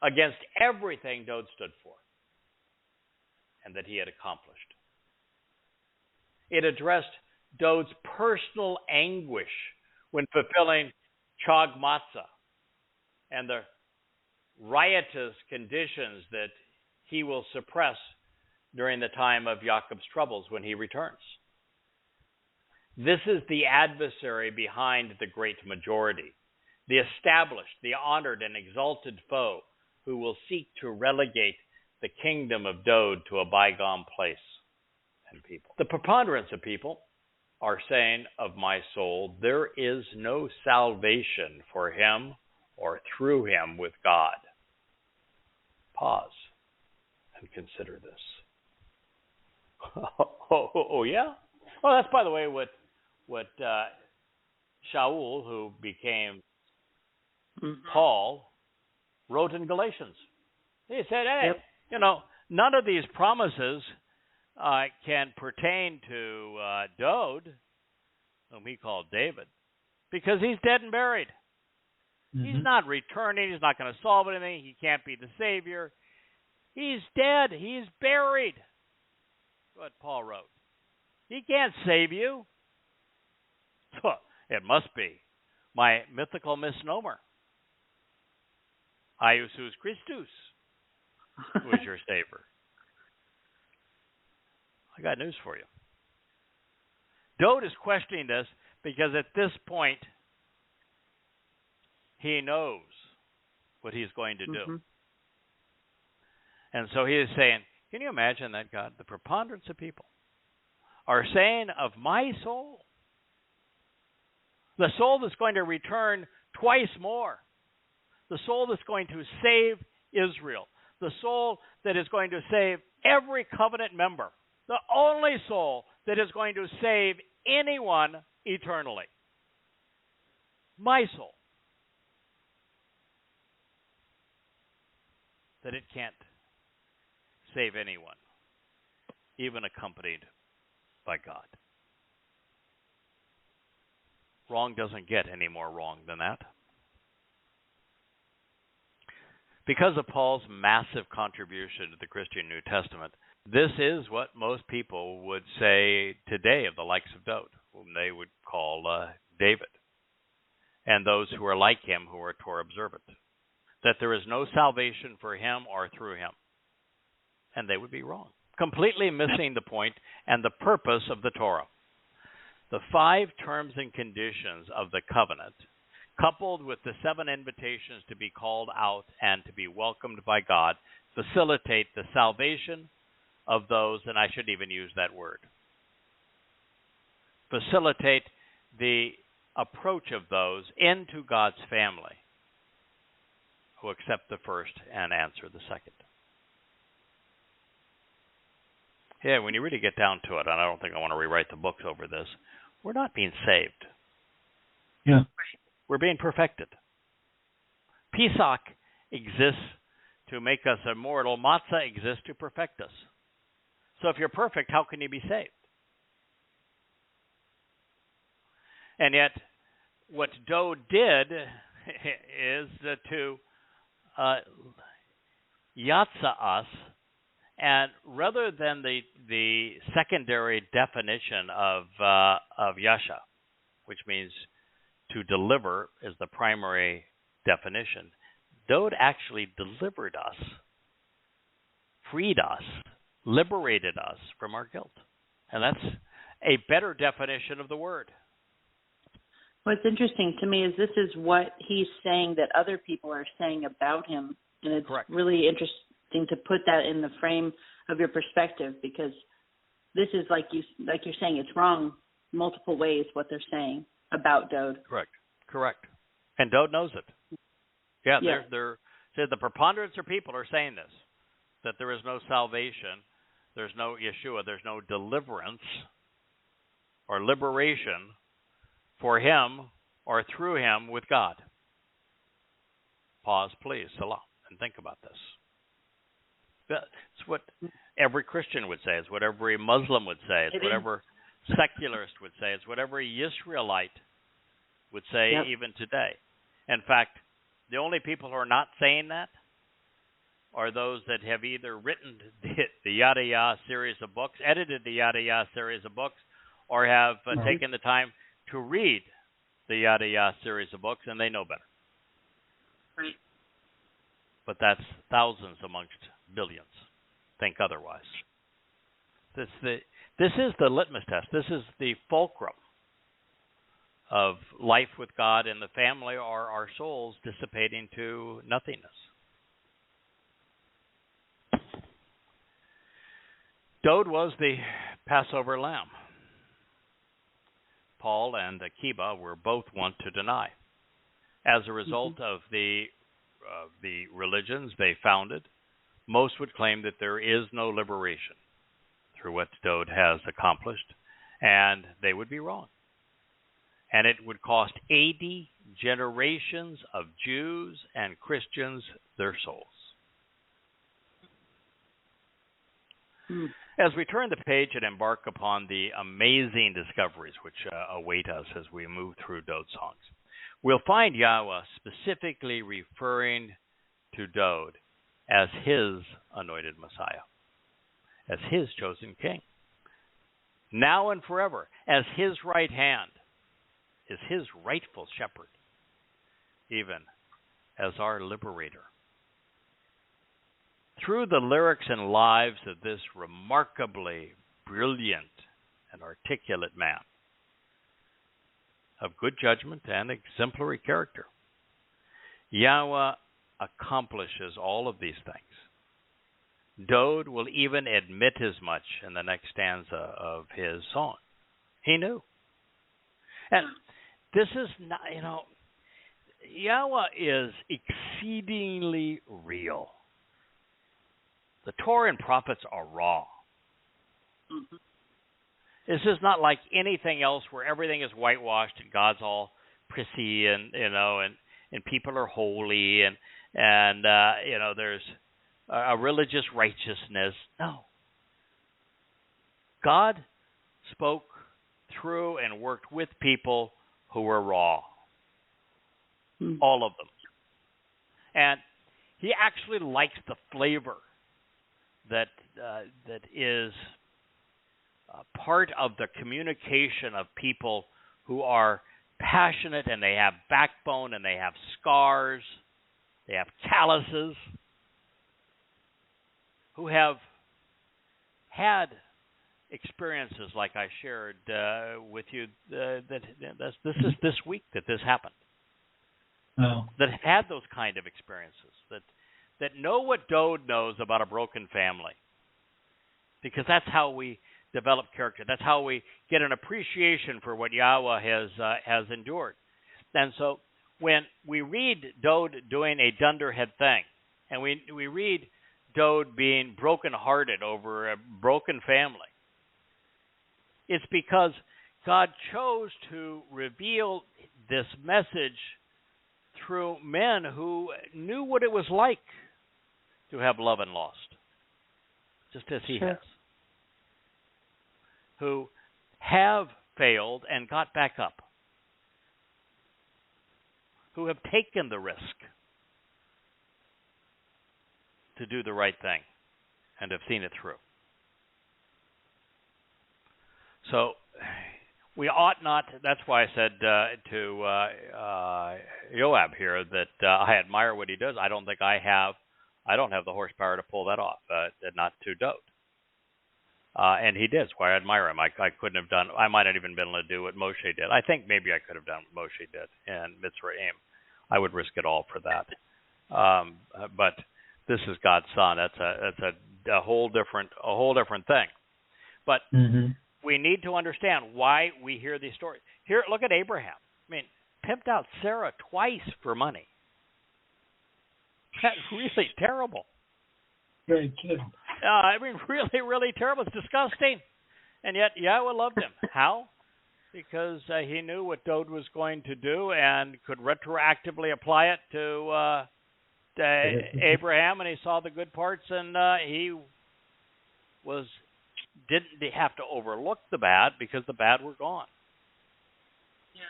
against everything Dode stood for and that he had accomplished. It addressed Dode's personal anguish when fulfilling Chag Matzah and the riotous conditions that he will suppress during the time of Jacob's troubles when he returns. This is the adversary behind the great majority, the established, the honored, and exalted foe who will seek to relegate the kingdom of Dode to a bygone place and people. The preponderance of people are saying of my soul, there is no salvation for him or through him with God. Pause and consider this. Oh, yeah? Well, that's, by the way, what Shaul, who became Paul, wrote in Galatians. He said, hey, none of these promises can pertain to Dode, whom he called David, because he's dead and buried. He's not returning. He's not going to solve anything. He can't be the Savior. He's dead. He's buried. What Paul wrote. He can't save you. It must be my mythical misnomer. Iusus Christus, who is your Savior. I got news for you. Dode is questioning this because at this point, he knows what he's going to do. And so he is saying, can you imagine that, God? The preponderance of people are saying of my soul, the soul that's going to return twice more, the soul that's going to save Israel, the soul that is going to save every covenant member, the only soul that is going to save anyone eternally. My soul. That it can't save anyone, even accompanied by God. Wrong doesn't get any more wrong than that. Because of Paul's massive contribution to the Christian New Testament, this is what most people would say today of the likes of Dode, whom they would call David, and those who are like him who are Torah observant, that there is no salvation for him or through him. And they would be wrong, completely missing the point and the purpose of the Torah. The 5 terms and conditions of the covenant, coupled with the 7 invitations to be called out and to be welcomed by God, facilitate the salvation of those, and I shouldn't even use that word, facilitate the approach of those into God's family who accept the first and answer the second. Yeah, when you really get down to it, and I don't think I want to rewrite the books over this, we're not being saved. Yeah. We're being perfected. Pesach exists to make us immortal. Matzah exists to perfect us. So if you're perfect, how can you be saved? And yet, what Dowd did is to Yatsa us, and rather than the secondary definition of Yasha, which means to deliver, is the primary definition, Dowd actually delivered us, freed us, liberated us from our guilt. And that's a better definition of the word. What's interesting to me is this is what he's saying that other people are saying about him. And it's Correct. really interesting to put that in the frame of your perspective, because this is like you're saying, it's wrong multiple ways what they're saying about Dowd. Correct. And Dowd knows it. Yeah. Yeah. The preponderance of people are saying this, that there is no salvation, there's no Yeshua, there's no deliverance or liberation for him or through him with God. Pause, please, Selah, and think about this. It's what every Christian would say. It's what every Muslim would say. It's what every secularist would say. It's what every Yisraelite would say even today. In fact, the only people who are not saying that are those that have either written the Yada Yahowah series of books, edited the Yada Yahowah series of books, or have taken the time to read the Yada Yahowah series of books, and they know better. Right. But that's thousands amongst billions think otherwise. This is the litmus test. This is the fulcrum of life with God in the family, or our souls dissipating to nothingness. Dowd was the Passover lamb. Paul and Akiba were both one to deny. As a result of the religions they founded, most would claim that there is no liberation through what Dowd has accomplished, and they would be wrong. And it would cost 80 generations of Jews and Christians their souls. As we turn the page and embark upon the amazing discoveries which await us as we move through Dowd's songs, we'll find Yahweh specifically referring to Dowd as his anointed Messiah, as his chosen king, now and forever, as his right hand, is his rightful shepherd, even as our liberator. Through the lyrics and lives of this remarkably brilliant and articulate man of good judgment and exemplary character, Yahweh accomplishes all of these things. Dowd will even admit as much in the next stanza of his song. He knew. And this is not, Yahweh is exceedingly real. The Torah and prophets are raw. Mm-hmm. This is not like anything else where everything is whitewashed and God's all prissy and people are holy and there's a religious righteousness. No. God spoke through and worked with people who were raw. All of them. And he actually likes the flavor that is part of the communication of people who are passionate and they have backbone and they have scars, they have calluses, who have had experiences like I shared with you. This is this week that this happened. Oh. That had those kind of experiences, that know what Dowd knows about a broken family, because that's how we develop character. That's how we get an appreciation for what Yahweh has endured. And so when we read Dode doing a dunderhead thing, and we read Dode being brokenhearted over a broken family, it's because God chose to reveal this message through men who knew what it was like to have loved and lost, just as he has, who have failed and got back up, who have taken the risk to do the right thing and have seen it through. So we ought not, that's why I said to Joab here that I admire what he does. I don't have the horsepower to pull that off, not to Dode. And he did, so I admire him. I couldn't have done, I might not even been able to do what Moshe did. I think maybe I could have done what Moshe did in Mitzrayim. I would risk it all for that. But this is God's son. That's a whole different thing. But we need to understand why we hear these stories. Here, look at Abraham. I mean, pimped out Sarah twice for money. That's really terrible. Very good. I mean, really, really terrible. It's disgusting. And yet Yahweh loved him. How? Because he knew what Dode was going to do and could retroactively apply it to Abraham, and he saw the good parts, and he didn't have to overlook the bad because the bad were gone. Yeah.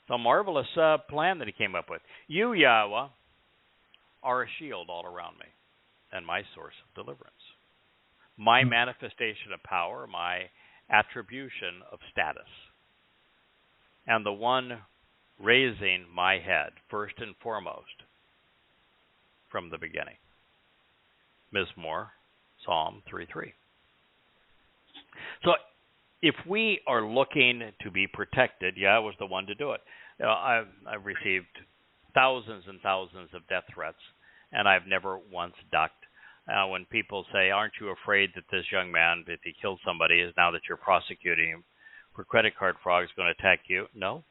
It's a marvelous plan that he came up with. You, Yahweh, are a shield all around me and my source of deliverance, my manifestation of power, my attribution of status, and the one raising my head first and foremost from the beginning. Mizmor, Psalm 3:3. So if we are looking to be protected, Yah was the one to do it. I've received thousands and thousands of death threats, and I've never once ducked. When people say, aren't you afraid that this young man, if he killed somebody, is now that you're prosecuting him for credit card fraud, is going to attack you? No.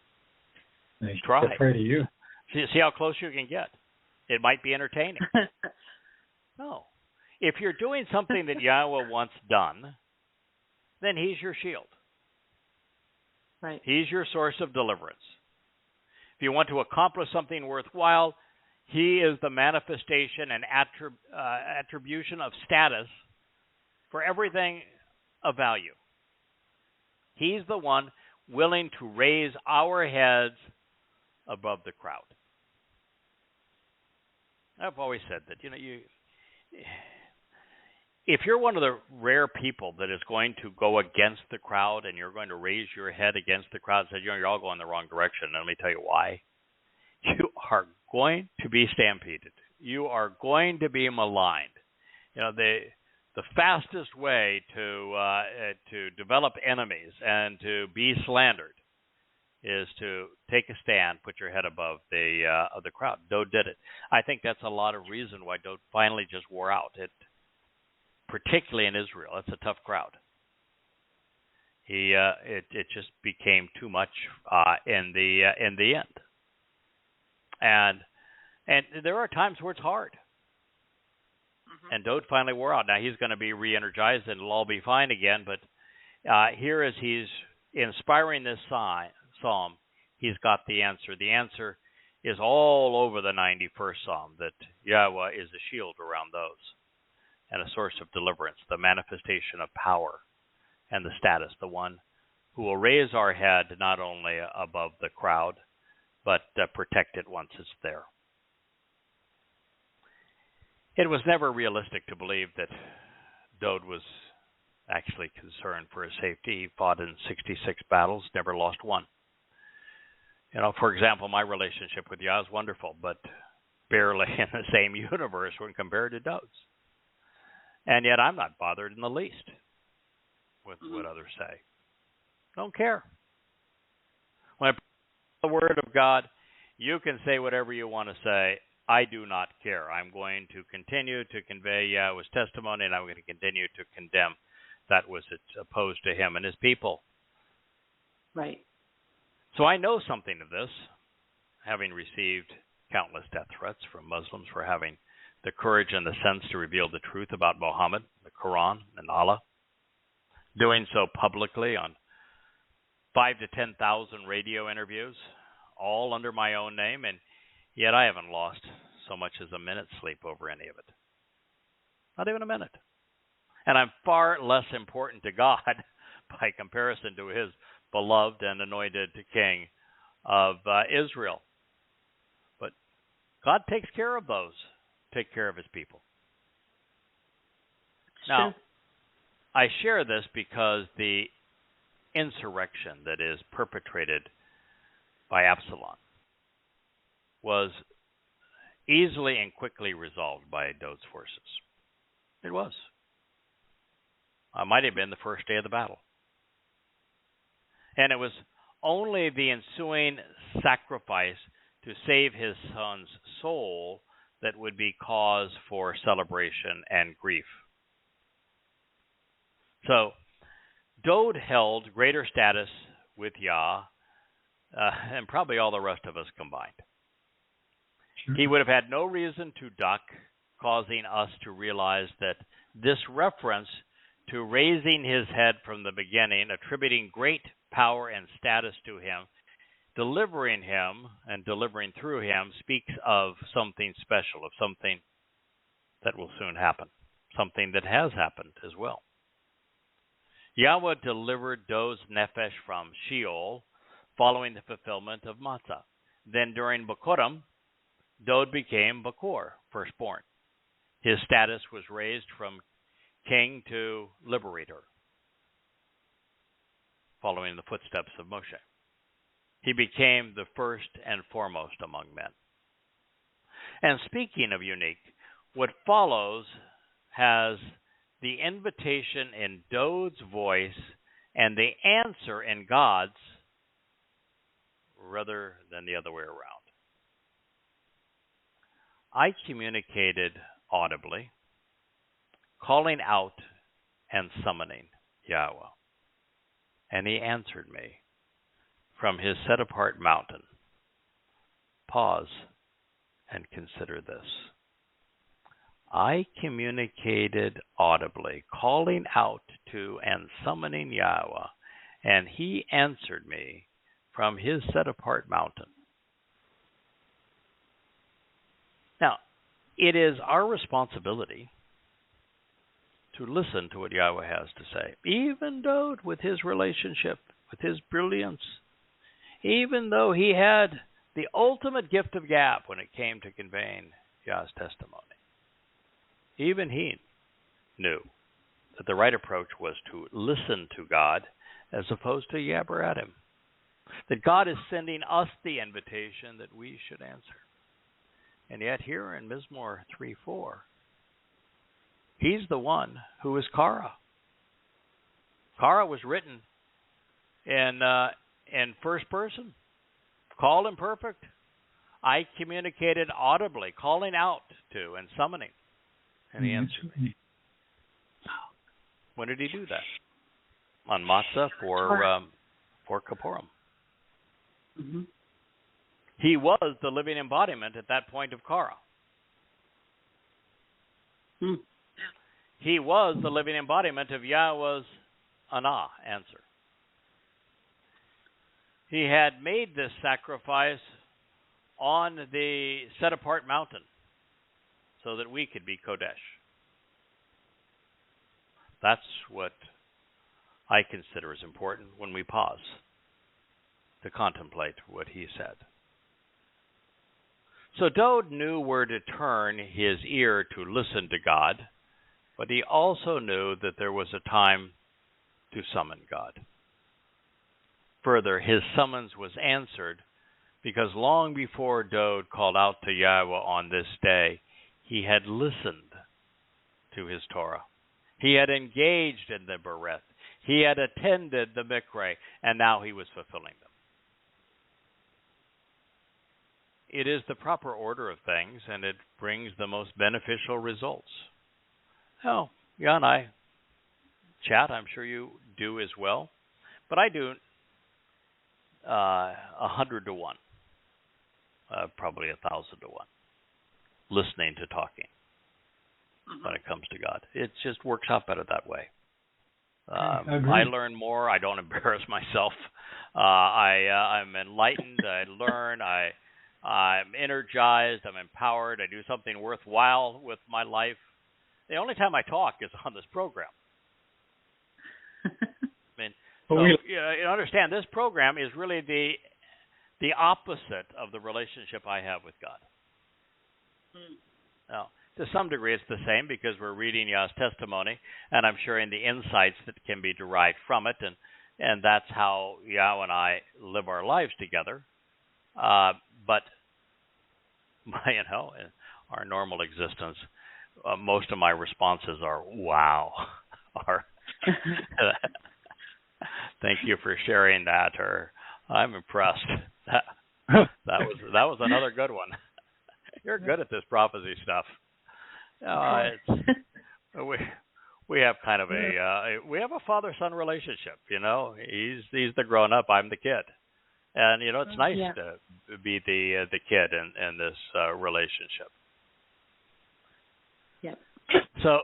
Try. Afraid of you. See how close you can get. It might be entertaining. No. If you're doing something that Yahweh wants done, then he's your shield. Right. He's your source of deliverance. If you want to accomplish something worthwhile, he is the manifestation and attribution of status for everything of value. He's the one willing to raise our heads above the crowd. I've always said that, if you're one of the rare people that is going to go against the crowd and you're going to raise your head against the crowd and say, you're all going the wrong direction, and let me tell you why. You are going to be stampeded. You are going to be maligned. The fastest way to develop enemies and to be slandered is to take a stand, put your head above the crowd. Dode did it. I think that's a lot of reason why Dode finally just wore out. Particularly in Israel, it's a tough crowd. It just became too much in the end. And there are times where it's hard. And Dode finally wore out. Now he's going to be re-energized and it'll all be fine again. But here as he's inspiring this psalm, he's got the answer. The answer is all over the 91st Psalm, that Yahweh is a shield around those and a source of deliverance, the manifestation of power and the status, the one who will raise our head not only above the crowd, but protect it once it's there. It was never realistic to believe that Dode was actually concerned for his safety. He fought in 66 battles, never lost one. For example, my relationship with Yah is wonderful, but barely in the same universe when compared to Dode's. And yet I'm not bothered in the least with what others say. Don't care. When I preach the Word of God, you can say whatever you want to say. I do not care. I'm going to continue to convey Yahweh's testimony, and I'm going to continue to condemn that was opposed to him and his people. Right. So I know something of this, having received countless death threats from Muslims for having the courage and the sense to reveal the truth about Muhammad, the Quran, and Allah, doing so publicly on 5,000 to 10,000 radio interviews, all under my own name, and yet I haven't lost so much as a minute's sleep over any of it. Not even a minute. And I'm far less important to God by comparison to his beloved and anointed king of Israel. But God takes care of those, take care of his people. Now, I share this because the insurrection that is perpetrated by Absalom was easily and quickly resolved by Dode's forces. It was. It might have been the first day of the battle. And it was only the ensuing sacrifice to save his son's soul that would be cause for celebration and grief. So, Dode held greater status with Yah and probably all the rest of us combined. Sure. He would have had no reason to duck, causing us to realize that this reference to raising his head from the beginning, attributing great power and status to him, delivering him and delivering through him, speaks of something special, of something that will soon happen, something that has happened as well. Yahweh delivered Dode's nephesh from Sheol following the fulfillment of Matzah. Then during Bikurim, Dode became Bakor, firstborn. His status was raised from king to liberator, following the footsteps of Moshe. He became the first and foremost among men. And speaking of unique, what follows has the invitation in Dode's voice and the answer in God's, rather than the other way around. I communicated audibly, calling out and summoning Yahweh, and he answered me from his set-apart mountain. Pause and consider this. I communicated audibly, calling out to and summoning Yahweh, and he answered me from his set-apart mountain. Now, it is our responsibility to listen to what Yahweh has to say. Even Dode, with his relationship, with his brilliance, even though he had the ultimate gift of gab when it came to conveying Yah's testimony, even he knew that the right approach was to listen to God as opposed to yabber at him. That God is sending us the invitation that we should answer. And yet here in Mizmor 3:4, he's the one who is Kara. Kara was written in first person, called imperfect. I communicated audibly, calling out to and summoning. And he answered me. When did he do that? On Matzah for Kippurim. Mm-hmm. He was the living embodiment at that point of Kara. Mm. He was the living embodiment of Yahweh's Anah, answer. He had made this sacrifice on the set-apart mountain so that we could be Kodesh. That's what I consider as important when we pause to contemplate what he said. So Dode knew where to turn his ear to listen to God, but he also knew that there was a time to summon God. Further, his summons was answered because long before Dode called out to Yahweh on this day, he had listened to his Torah. He had engaged in the Bereth. He had attended the Mikra, and now he was fulfilling them. It is the proper order of things, and it brings the most beneficial results. Now, Yah and I chat. I'm sure you do as well. But I do 100 to 1, probably 1,000 to 1, listening to talking when it comes to God. It just works out better that way. I learn more. I don't embarrass myself. I'm enlightened. I learn. I'm energized. I'm empowered. I do something worthwhile with my life. The only time I talk is on this program. I mean, so you understand, this program is really the opposite of the relationship I have with God. Now, to some degree, it's the same because we're reading Yah's testimony, and I'm sharing the insights that can be derived from it, and that's how Yah and I live our lives together. But in our normal existence, most of my responses are "Wow," or "Thank you for sharing that," or "I'm impressed." That was another good one. You're good at this prophecy stuff. We have kind of we have a father-son relationship. He's the grown-up, I'm the kid, and it's nice to be the kid in this relationship. Yep. So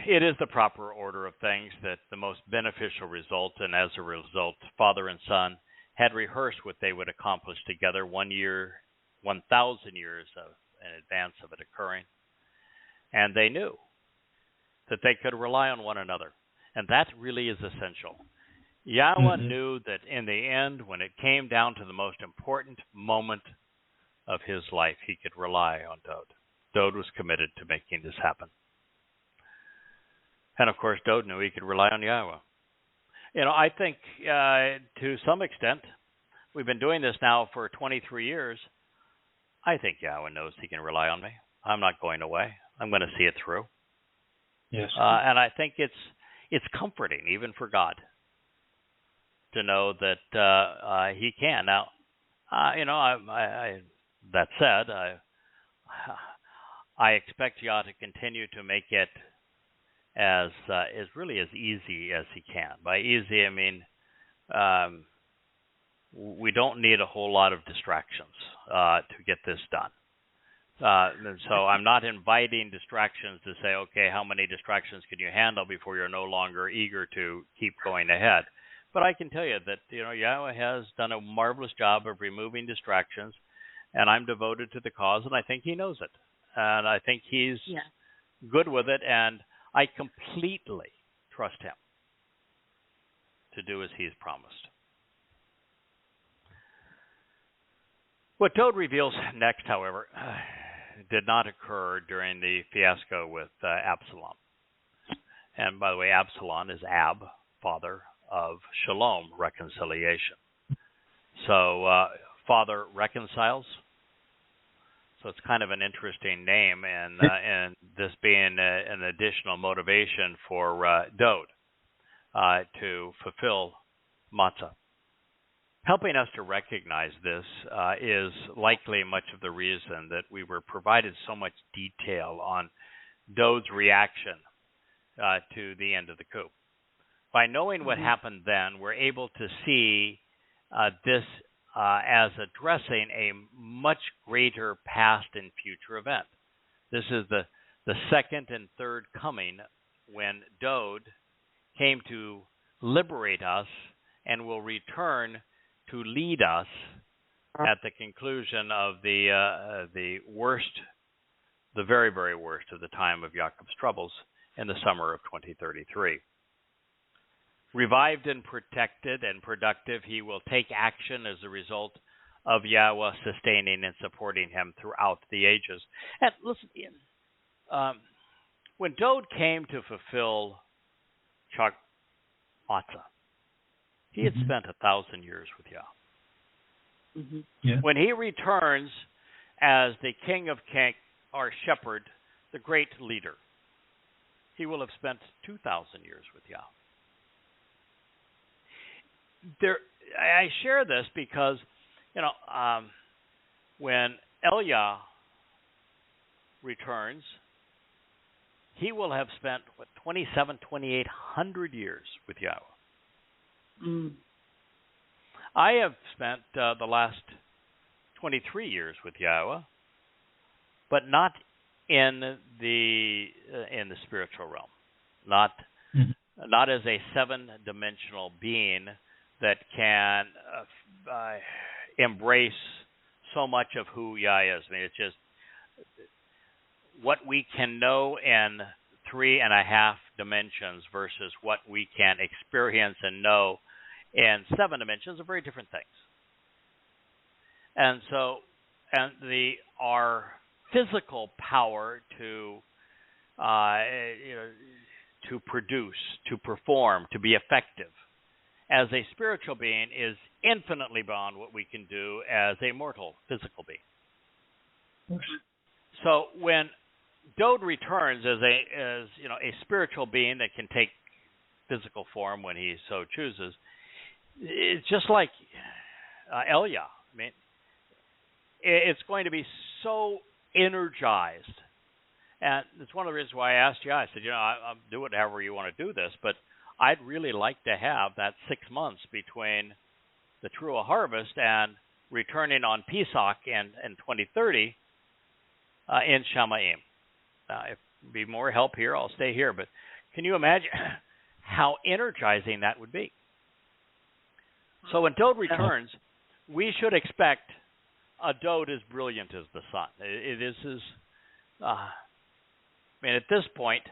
it is the proper order of things that the most beneficial result, and as a result, father and son had rehearsed what they would accomplish together 1,000 years in advance of it occurring. And they knew that they could rely on one another. And that really is essential. Yahweh knew that in the end, when it came down to the most important moment of his life, he could rely on Dod. Dod was committed to making this happen. And of course, Dod knew he could rely on Yahweh. I think to some extent, we've been doing this now for 23 years. I think Yahweh knows he can rely on me. I'm not going away. I'm going to see it through. Yes. And I think it's comforting, even for God, to know that he can. Now, that said, I expect Yah to continue to make it as really as easy as he can. By easy, I mean we don't need a whole lot of distractions to get this done. So I'm not inviting distractions to say, okay, how many distractions can you handle before you're no longer eager to keep going ahead? But I can tell you that Yahweh has done a marvelous job of removing distractions, and I'm devoted to the cause, and I think he knows it, and I think he's good with it, and I completely trust him to do as he's promised. What Dod reveals next, however, did not occur during the fiasco with Absalom. And by the way, Absalom is Ab, father of Shalom, reconciliation. So father reconciles. So it's kind of an interesting name, and this being an additional motivation for Dod to fulfill matzah. Helping us to recognize this is likely much of the reason that we were provided so much detail on Dod's reaction to the end of the coup. By knowing what happened then, we're able to see this as addressing a much greater past and future event. This is the second and third coming when Dod came to liberate us and will return to lead us at the conclusion of the worst, the very, very worst of the time of Jacob's troubles in the summer of 2033. Revived and protected and productive, he will take action as a result of Yahweh sustaining and supporting him throughout the ages. And listen, when Dod came to fulfill matzah, he had spent 1,000 years with Yah. Yeah. When he returns as the King of Kings, our shepherd, the great leader, he will have spent 2,000 years with Yah. I share this because, when Elia returns, he will have spent, 2,800 years with Yahweh. Mm. I have spent the last 23 years with Yahweh, but not in the spiritual realm, not as a seven-dimensional being that can embrace so much of who Yah is. I mean, it's just what we can know in 3.5 dimensions versus what we can experience and know in 7 dimensions are very different things. And so, our physical power to produce, to perform, to be effective as a spiritual being is infinitely beyond what we can do as a mortal physical being. So when Dode returns as a spiritual being that can take physical form when he so chooses, it's just like Elia. I mean, it's going to be so energized. And it's one of the reasons why I asked you. I said, I'll do it however you want to do this, but I'd really like to have that 6 months between the Towrah harvest and returning on Pesach in 2030 in Shamayim. If there be more help here, I'll stay here. But can you imagine how energizing that would be? So when Dode returns, we should expect a Dode as brilliant as the sun. It is his... at this point,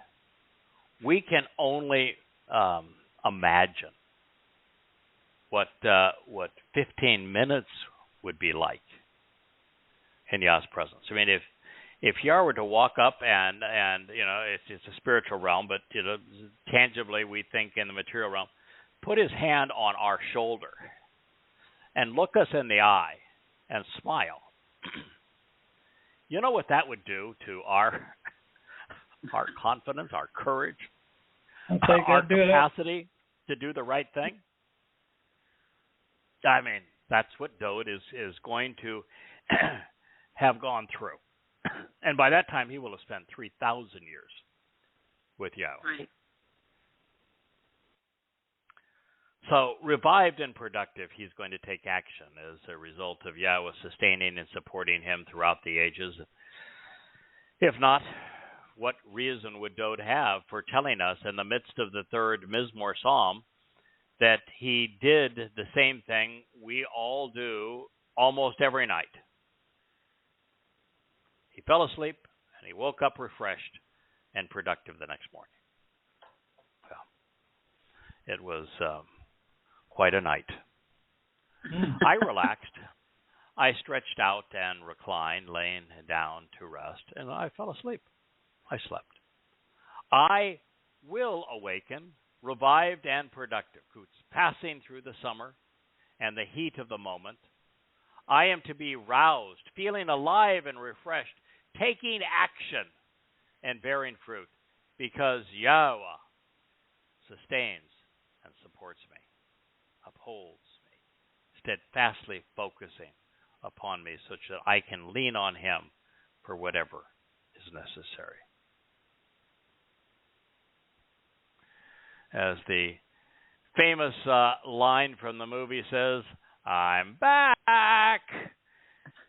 we can only imagine what 15 minutes would be like in Yah's presence. I mean, if Yah were to walk up and it's a spiritual realm, but tangibly we think in the material realm, put his hand on our shoulder and look us in the eye and smile. You know what that would do to our confidence, our courage, our capacity to do the right thing? I mean, that's what Dode is going to have gone through. And by that time, he will have spent 3,000 years with Yahweh. Right. So, revived and productive, he's going to take action as a result of Yahweh sustaining and supporting him throughout the ages. If not, what reason would Dode have for telling us in the midst of the third Mizmor Psalm that he did the same thing we all do almost every night? He fell asleep and he woke up refreshed and productive the next morning. Well, it was quite a night. I relaxed. I stretched out and reclined, laying down to rest, and I fell asleep. I slept. I will awaken, revived and productive, passing through the summer and the heat of the moment. I am to be roused, feeling alive and refreshed, taking action and bearing fruit, because Yahweh sustains and supports me, upholds me, steadfastly focusing upon me such that I can lean on him for whatever is necessary. As the famous line from the movie says, "I'm back."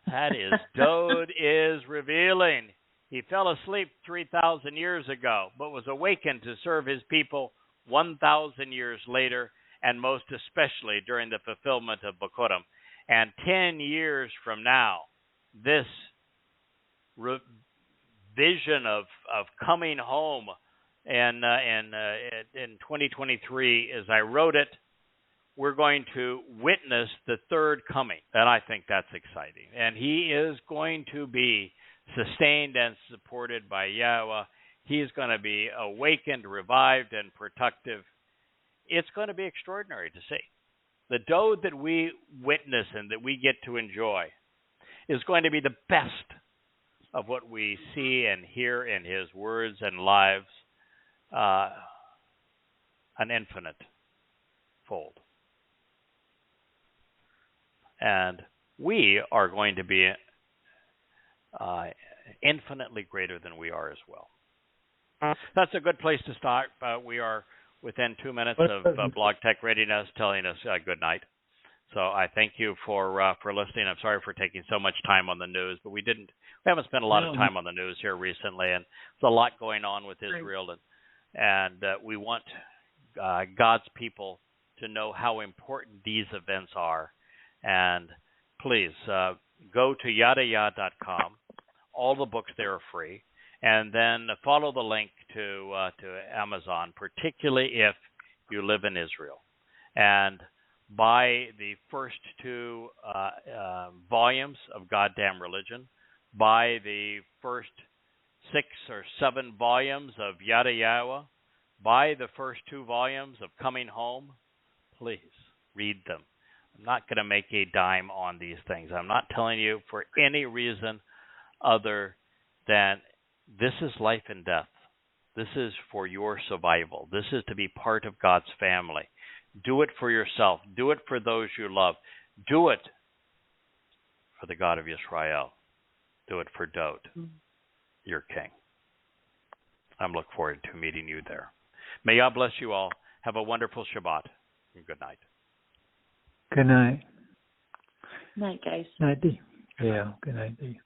That is, Dode is revealing. He fell asleep 3,000 years ago, but was awakened to serve his people 1,000 years later, and most especially during the fulfillment of Bokurim. And 10 years from now, this vision of coming home in 2023, as I wrote it, we're going to witness the third coming. And I think that's exciting. And he is going to be sustained and supported by Yahweh. He's going to be awakened, revived, and productive. It's going to be extraordinary to see. The Dode that we witness and that we get to enjoy is going to be the best of what we see and hear in his words and lives, an infinite fold. And we are going to be infinitely greater than we are as well. That's a good place to start. We are within 2 minutes of Blog Tech Readiness telling us good night. So I thank you for listening. I'm sorry for taking so much time on the news, but we haven't spent a lot of time on the news here recently, and there's a lot going on with Israel, and we want God's people to know how important these events are. And please go to YadaYah.com. All the books there are free, and then follow the link to Amazon, particularly if you live in Israel, and buy the first 2 volumes of Goddamn Religion, buy the first 6 or 7 volumes of Yada Yahowah, buy the first 2 volumes of Coming Home. Please read them. I'm not going to make a dime on these things. I'm not telling you for any reason other than this is life and death. This is for your survival. This is to be part of God's family. Do it for yourself. Do it for those you love. Do it for the God of Yisra'el. Do it for Dod, your king. I'm looking forward to meeting you there. May God bless you all. Have a wonderful Shabbat. And good night. Good night. Night, guys. Night, D. Yeah, good night, D.